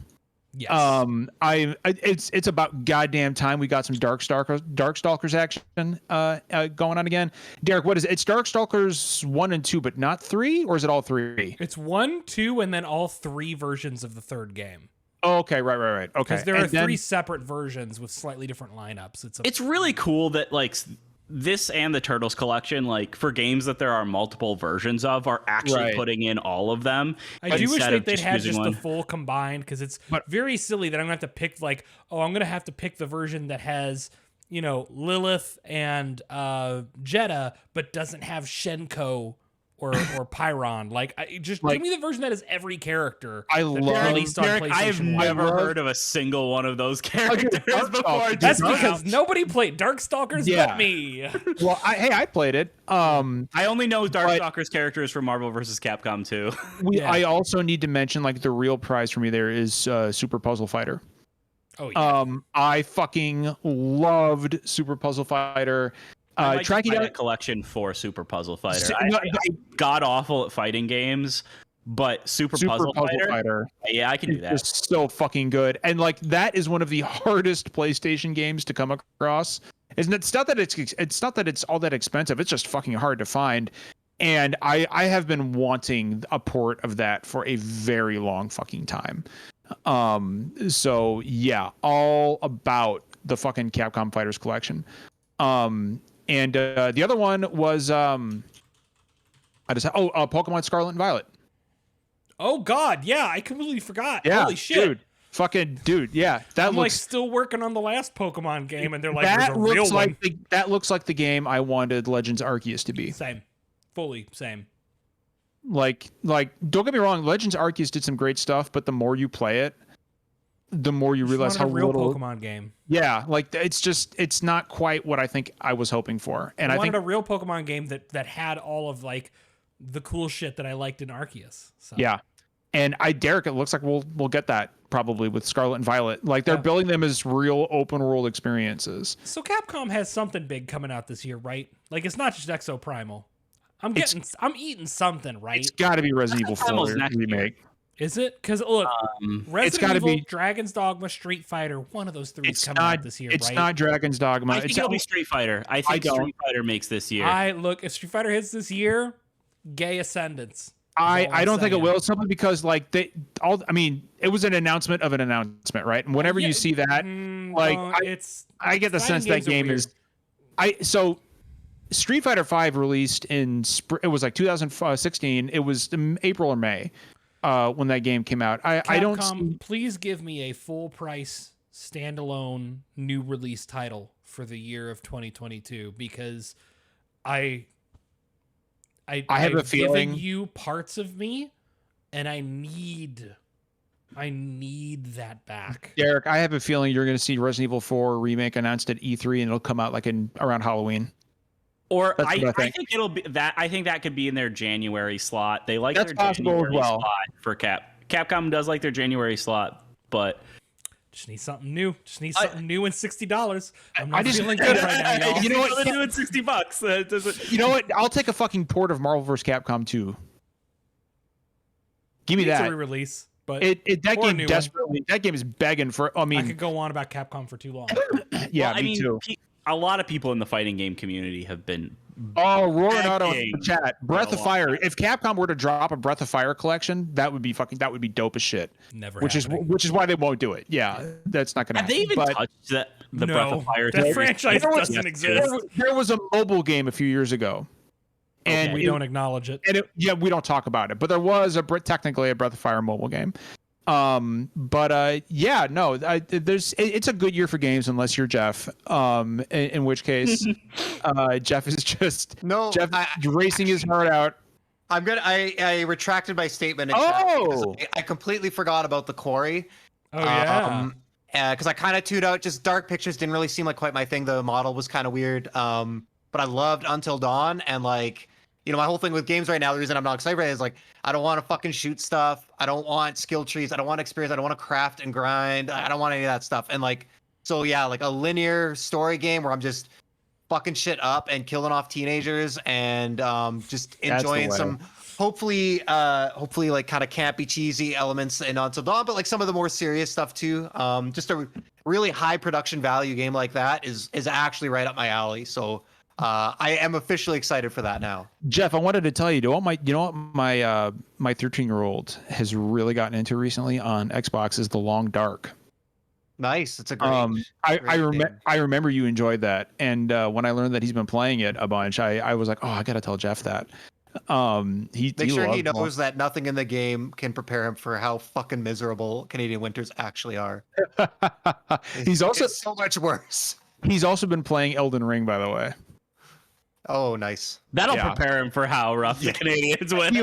Yes. It's about goddamn time we got some Darkstalkers action going on again. Derek, what is it? It's Darkstalkers 1 and 2, but not 3, or is it all 3? It's 1, 2, and then all 3 versions of the third game. Oh, okay, right. Okay. Because there are 3 separate versions with slightly different lineups. It's really cool that like this and the Turtles collection, like for games that there are multiple versions of, are actually putting in all of them. I do wish they'd had just the full combined, because it's very silly that I'm going to have to pick like, I'm going to have to pick the version that has, Lilith and Jeddah, but doesn't have Shenko or Pyron. Like, give me the version that has every character. I have never heard of a single one of those characters before. That's because nobody played Darkstalkers but me. Well, I played it. I only know Darkstalkers characters from Marvel vs. Capcom 2. I also need to mention, like, the real prize for me there is Super Puzzle Fighter. Oh yeah. I fucking loved Super Puzzle Fighter. Tracking down a collection for Super Puzzle Fighter. I'm god awful at fighting games, but Super Puzzle Fighter. Yeah, I can do that. It's so fucking good, and like that is one of the hardest PlayStation games to come across. It's not that it's all that expensive. It's just fucking hard to find, and I have been wanting a port of that for a very long fucking time. So yeah, all about the fucking Capcom Fighters Collection. And the other one was Pokemon Scarlet and Violet. Oh God, yeah, I completely forgot. Yeah, holy shit, dude, yeah, I'm like still working on the last Pokemon game, and they're like, there's a real one. That looks like the game I wanted Legends Arceus to be. Same, fully same. Like, don't get me wrong, Legends Arceus did some great stuff, but the more you play it, the more you realize how real little Pokemon game. Yeah, like it's not quite what I think I was hoping for. And I wanted a real Pokemon game that had all of like the cool shit that I liked in Arceus. So. Yeah. And Derek, it looks like we'll get that probably with Scarlet and Violet. Like they're building them as real open world experiences. So Capcom has something big coming out this year, right? Like it's not just Exo Primal. I'm eating something, right? It's got to be Resident Evil 4 remake. Is it? Because look, Resident Evil, Dragon's Dogma, Street Fighter, one of those 3 is coming out this year, It's not Dragon's Dogma. I think it'll be Street Fighter. I think Street Fighter makes this year. If Street Fighter hits this year, gay ascendance. I don't think it will. Simply because like it was an announcement of an announcement, right? And whenever you see that, I get the sense that game is. So Street Fighter V released in it was like 2016. It was April or May. When that game came out, Capcom, please give me a full price standalone new release title for the year of 2022, because I have a feeling you parts of me, and I need I need that back. Derek, I have a feeling you're going to see Resident Evil 4 remake announced at E3, and it'll come out like around Halloween. Or I think it'll be that. I think that could be in their January slot. They like That's their possible as January well. slot for Capcom does like their January slot, but just need something new. Just need something new and $60. I'm not feeling good right now, y'all. You know what? They're doing $60. You know what? I'll take a fucking port of Marvel vs. Capcom 2. Give me that. It's a re-release, but that game is begging for. I mean, I could go on about Capcom for too long. Yeah, well, me too. A lot of people in the fighting game community have been. Oh, Roranado in the chat. Breath of Fire. If Capcom were to drop a Breath of Fire collection, that would be dope as shit. Never. Which is why they won't do it. Yeah, that's not gonna. Have they even touched the Breath of Fire? That franchise doesn't exist. There was a mobile game a few years ago, and we don't acknowledge it. And we don't talk about it. But there was technically a Breath of Fire mobile game. It's a good year for games unless you're Jeff. In which case, Jeff is just racing his heart out. I retracted my statement. I completely forgot about the Quarry. Oh yeah. Because I kind of tuned out. Just dark pictures didn't really seem like quite my thing. The model was kind of weird. But I loved Until Dawn, and like, you know, my whole thing with games right now, the reason I'm not excited is like, I don't want to fucking shoot stuff. I don't want skill trees. I don't want experience. I don't want to craft and grind. I don't want any of that stuff. And like, so yeah, like a linear story game where I'm just fucking shit up and killing off teenagers and just enjoying some hopefully like kind of campy, cheesy elements in Until Dawn, but like some of the more serious stuff too. Just a really high production value game like that is actually right up my alley. So I am officially excited for that now. Jeff, I wanted to tell you, you know what my 13-year-old has really gotten into recently on Xbox is The Long Dark. Nice. It's a great. I remember you enjoyed that, and when I learned that he's been playing it a bunch, I was like, oh, I gotta tell Jeff that. He knows that nothing in the game can prepare him for how fucking miserable Canadian winters actually are. He's also so much worse. He's also been playing Elden Ring, by the way. Oh, nice. That'll prepare him for how rough the Canadians win.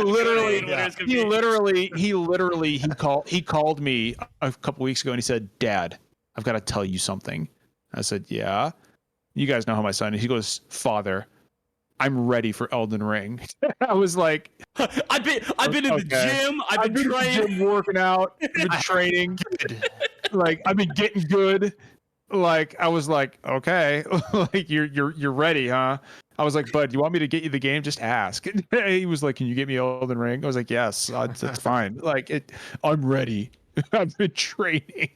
He called me a couple weeks ago and he said, "Dad, I've got to tell you something." I said, "Yeah." You guys know how my son is. He goes, "Father, I'm ready for Elden Ring." I was like, I've been in the gym. I've been training, working out, I've been training. Like, I've been getting good. Like, I was like, okay, like you're ready, huh? I was like, "Bud, you want me to get you the game? Just ask." He was like, "Can you get me Elden Ring?" I was like, "Yes, that's fine. Like, I'm ready. I've been training."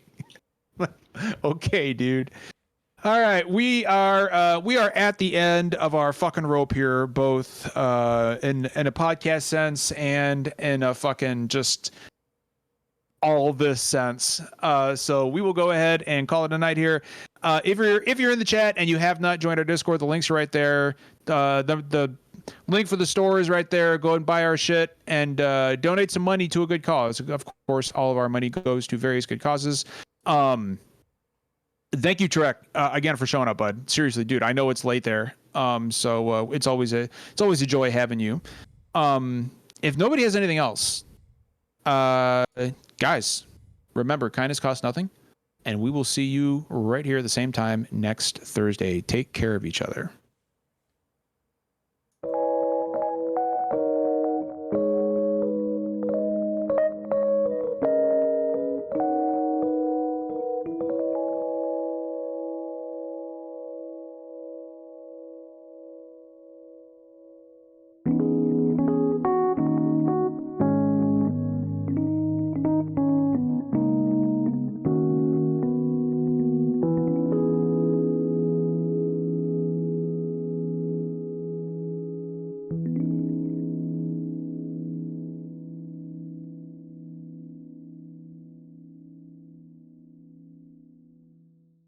Okay, dude. All right, we are at the end of our fucking rope here, both in a podcast sense and in a fucking just all this sense. So we will go ahead and call it a night here. If you're in the chat and you have not joined our Discord, the links are right there. The link for the store is right there. Go and buy our shit and donate some money to a good cause. Of course, all of our money goes to various good causes. Thank you, Trek, again for showing up, bud. Seriously, dude, I know it's late there. So it's always a joy having you. If nobody has anything else, guys, remember, kindness costs nothing, and we will see you right here at the same time next Thursday. Take care of each other.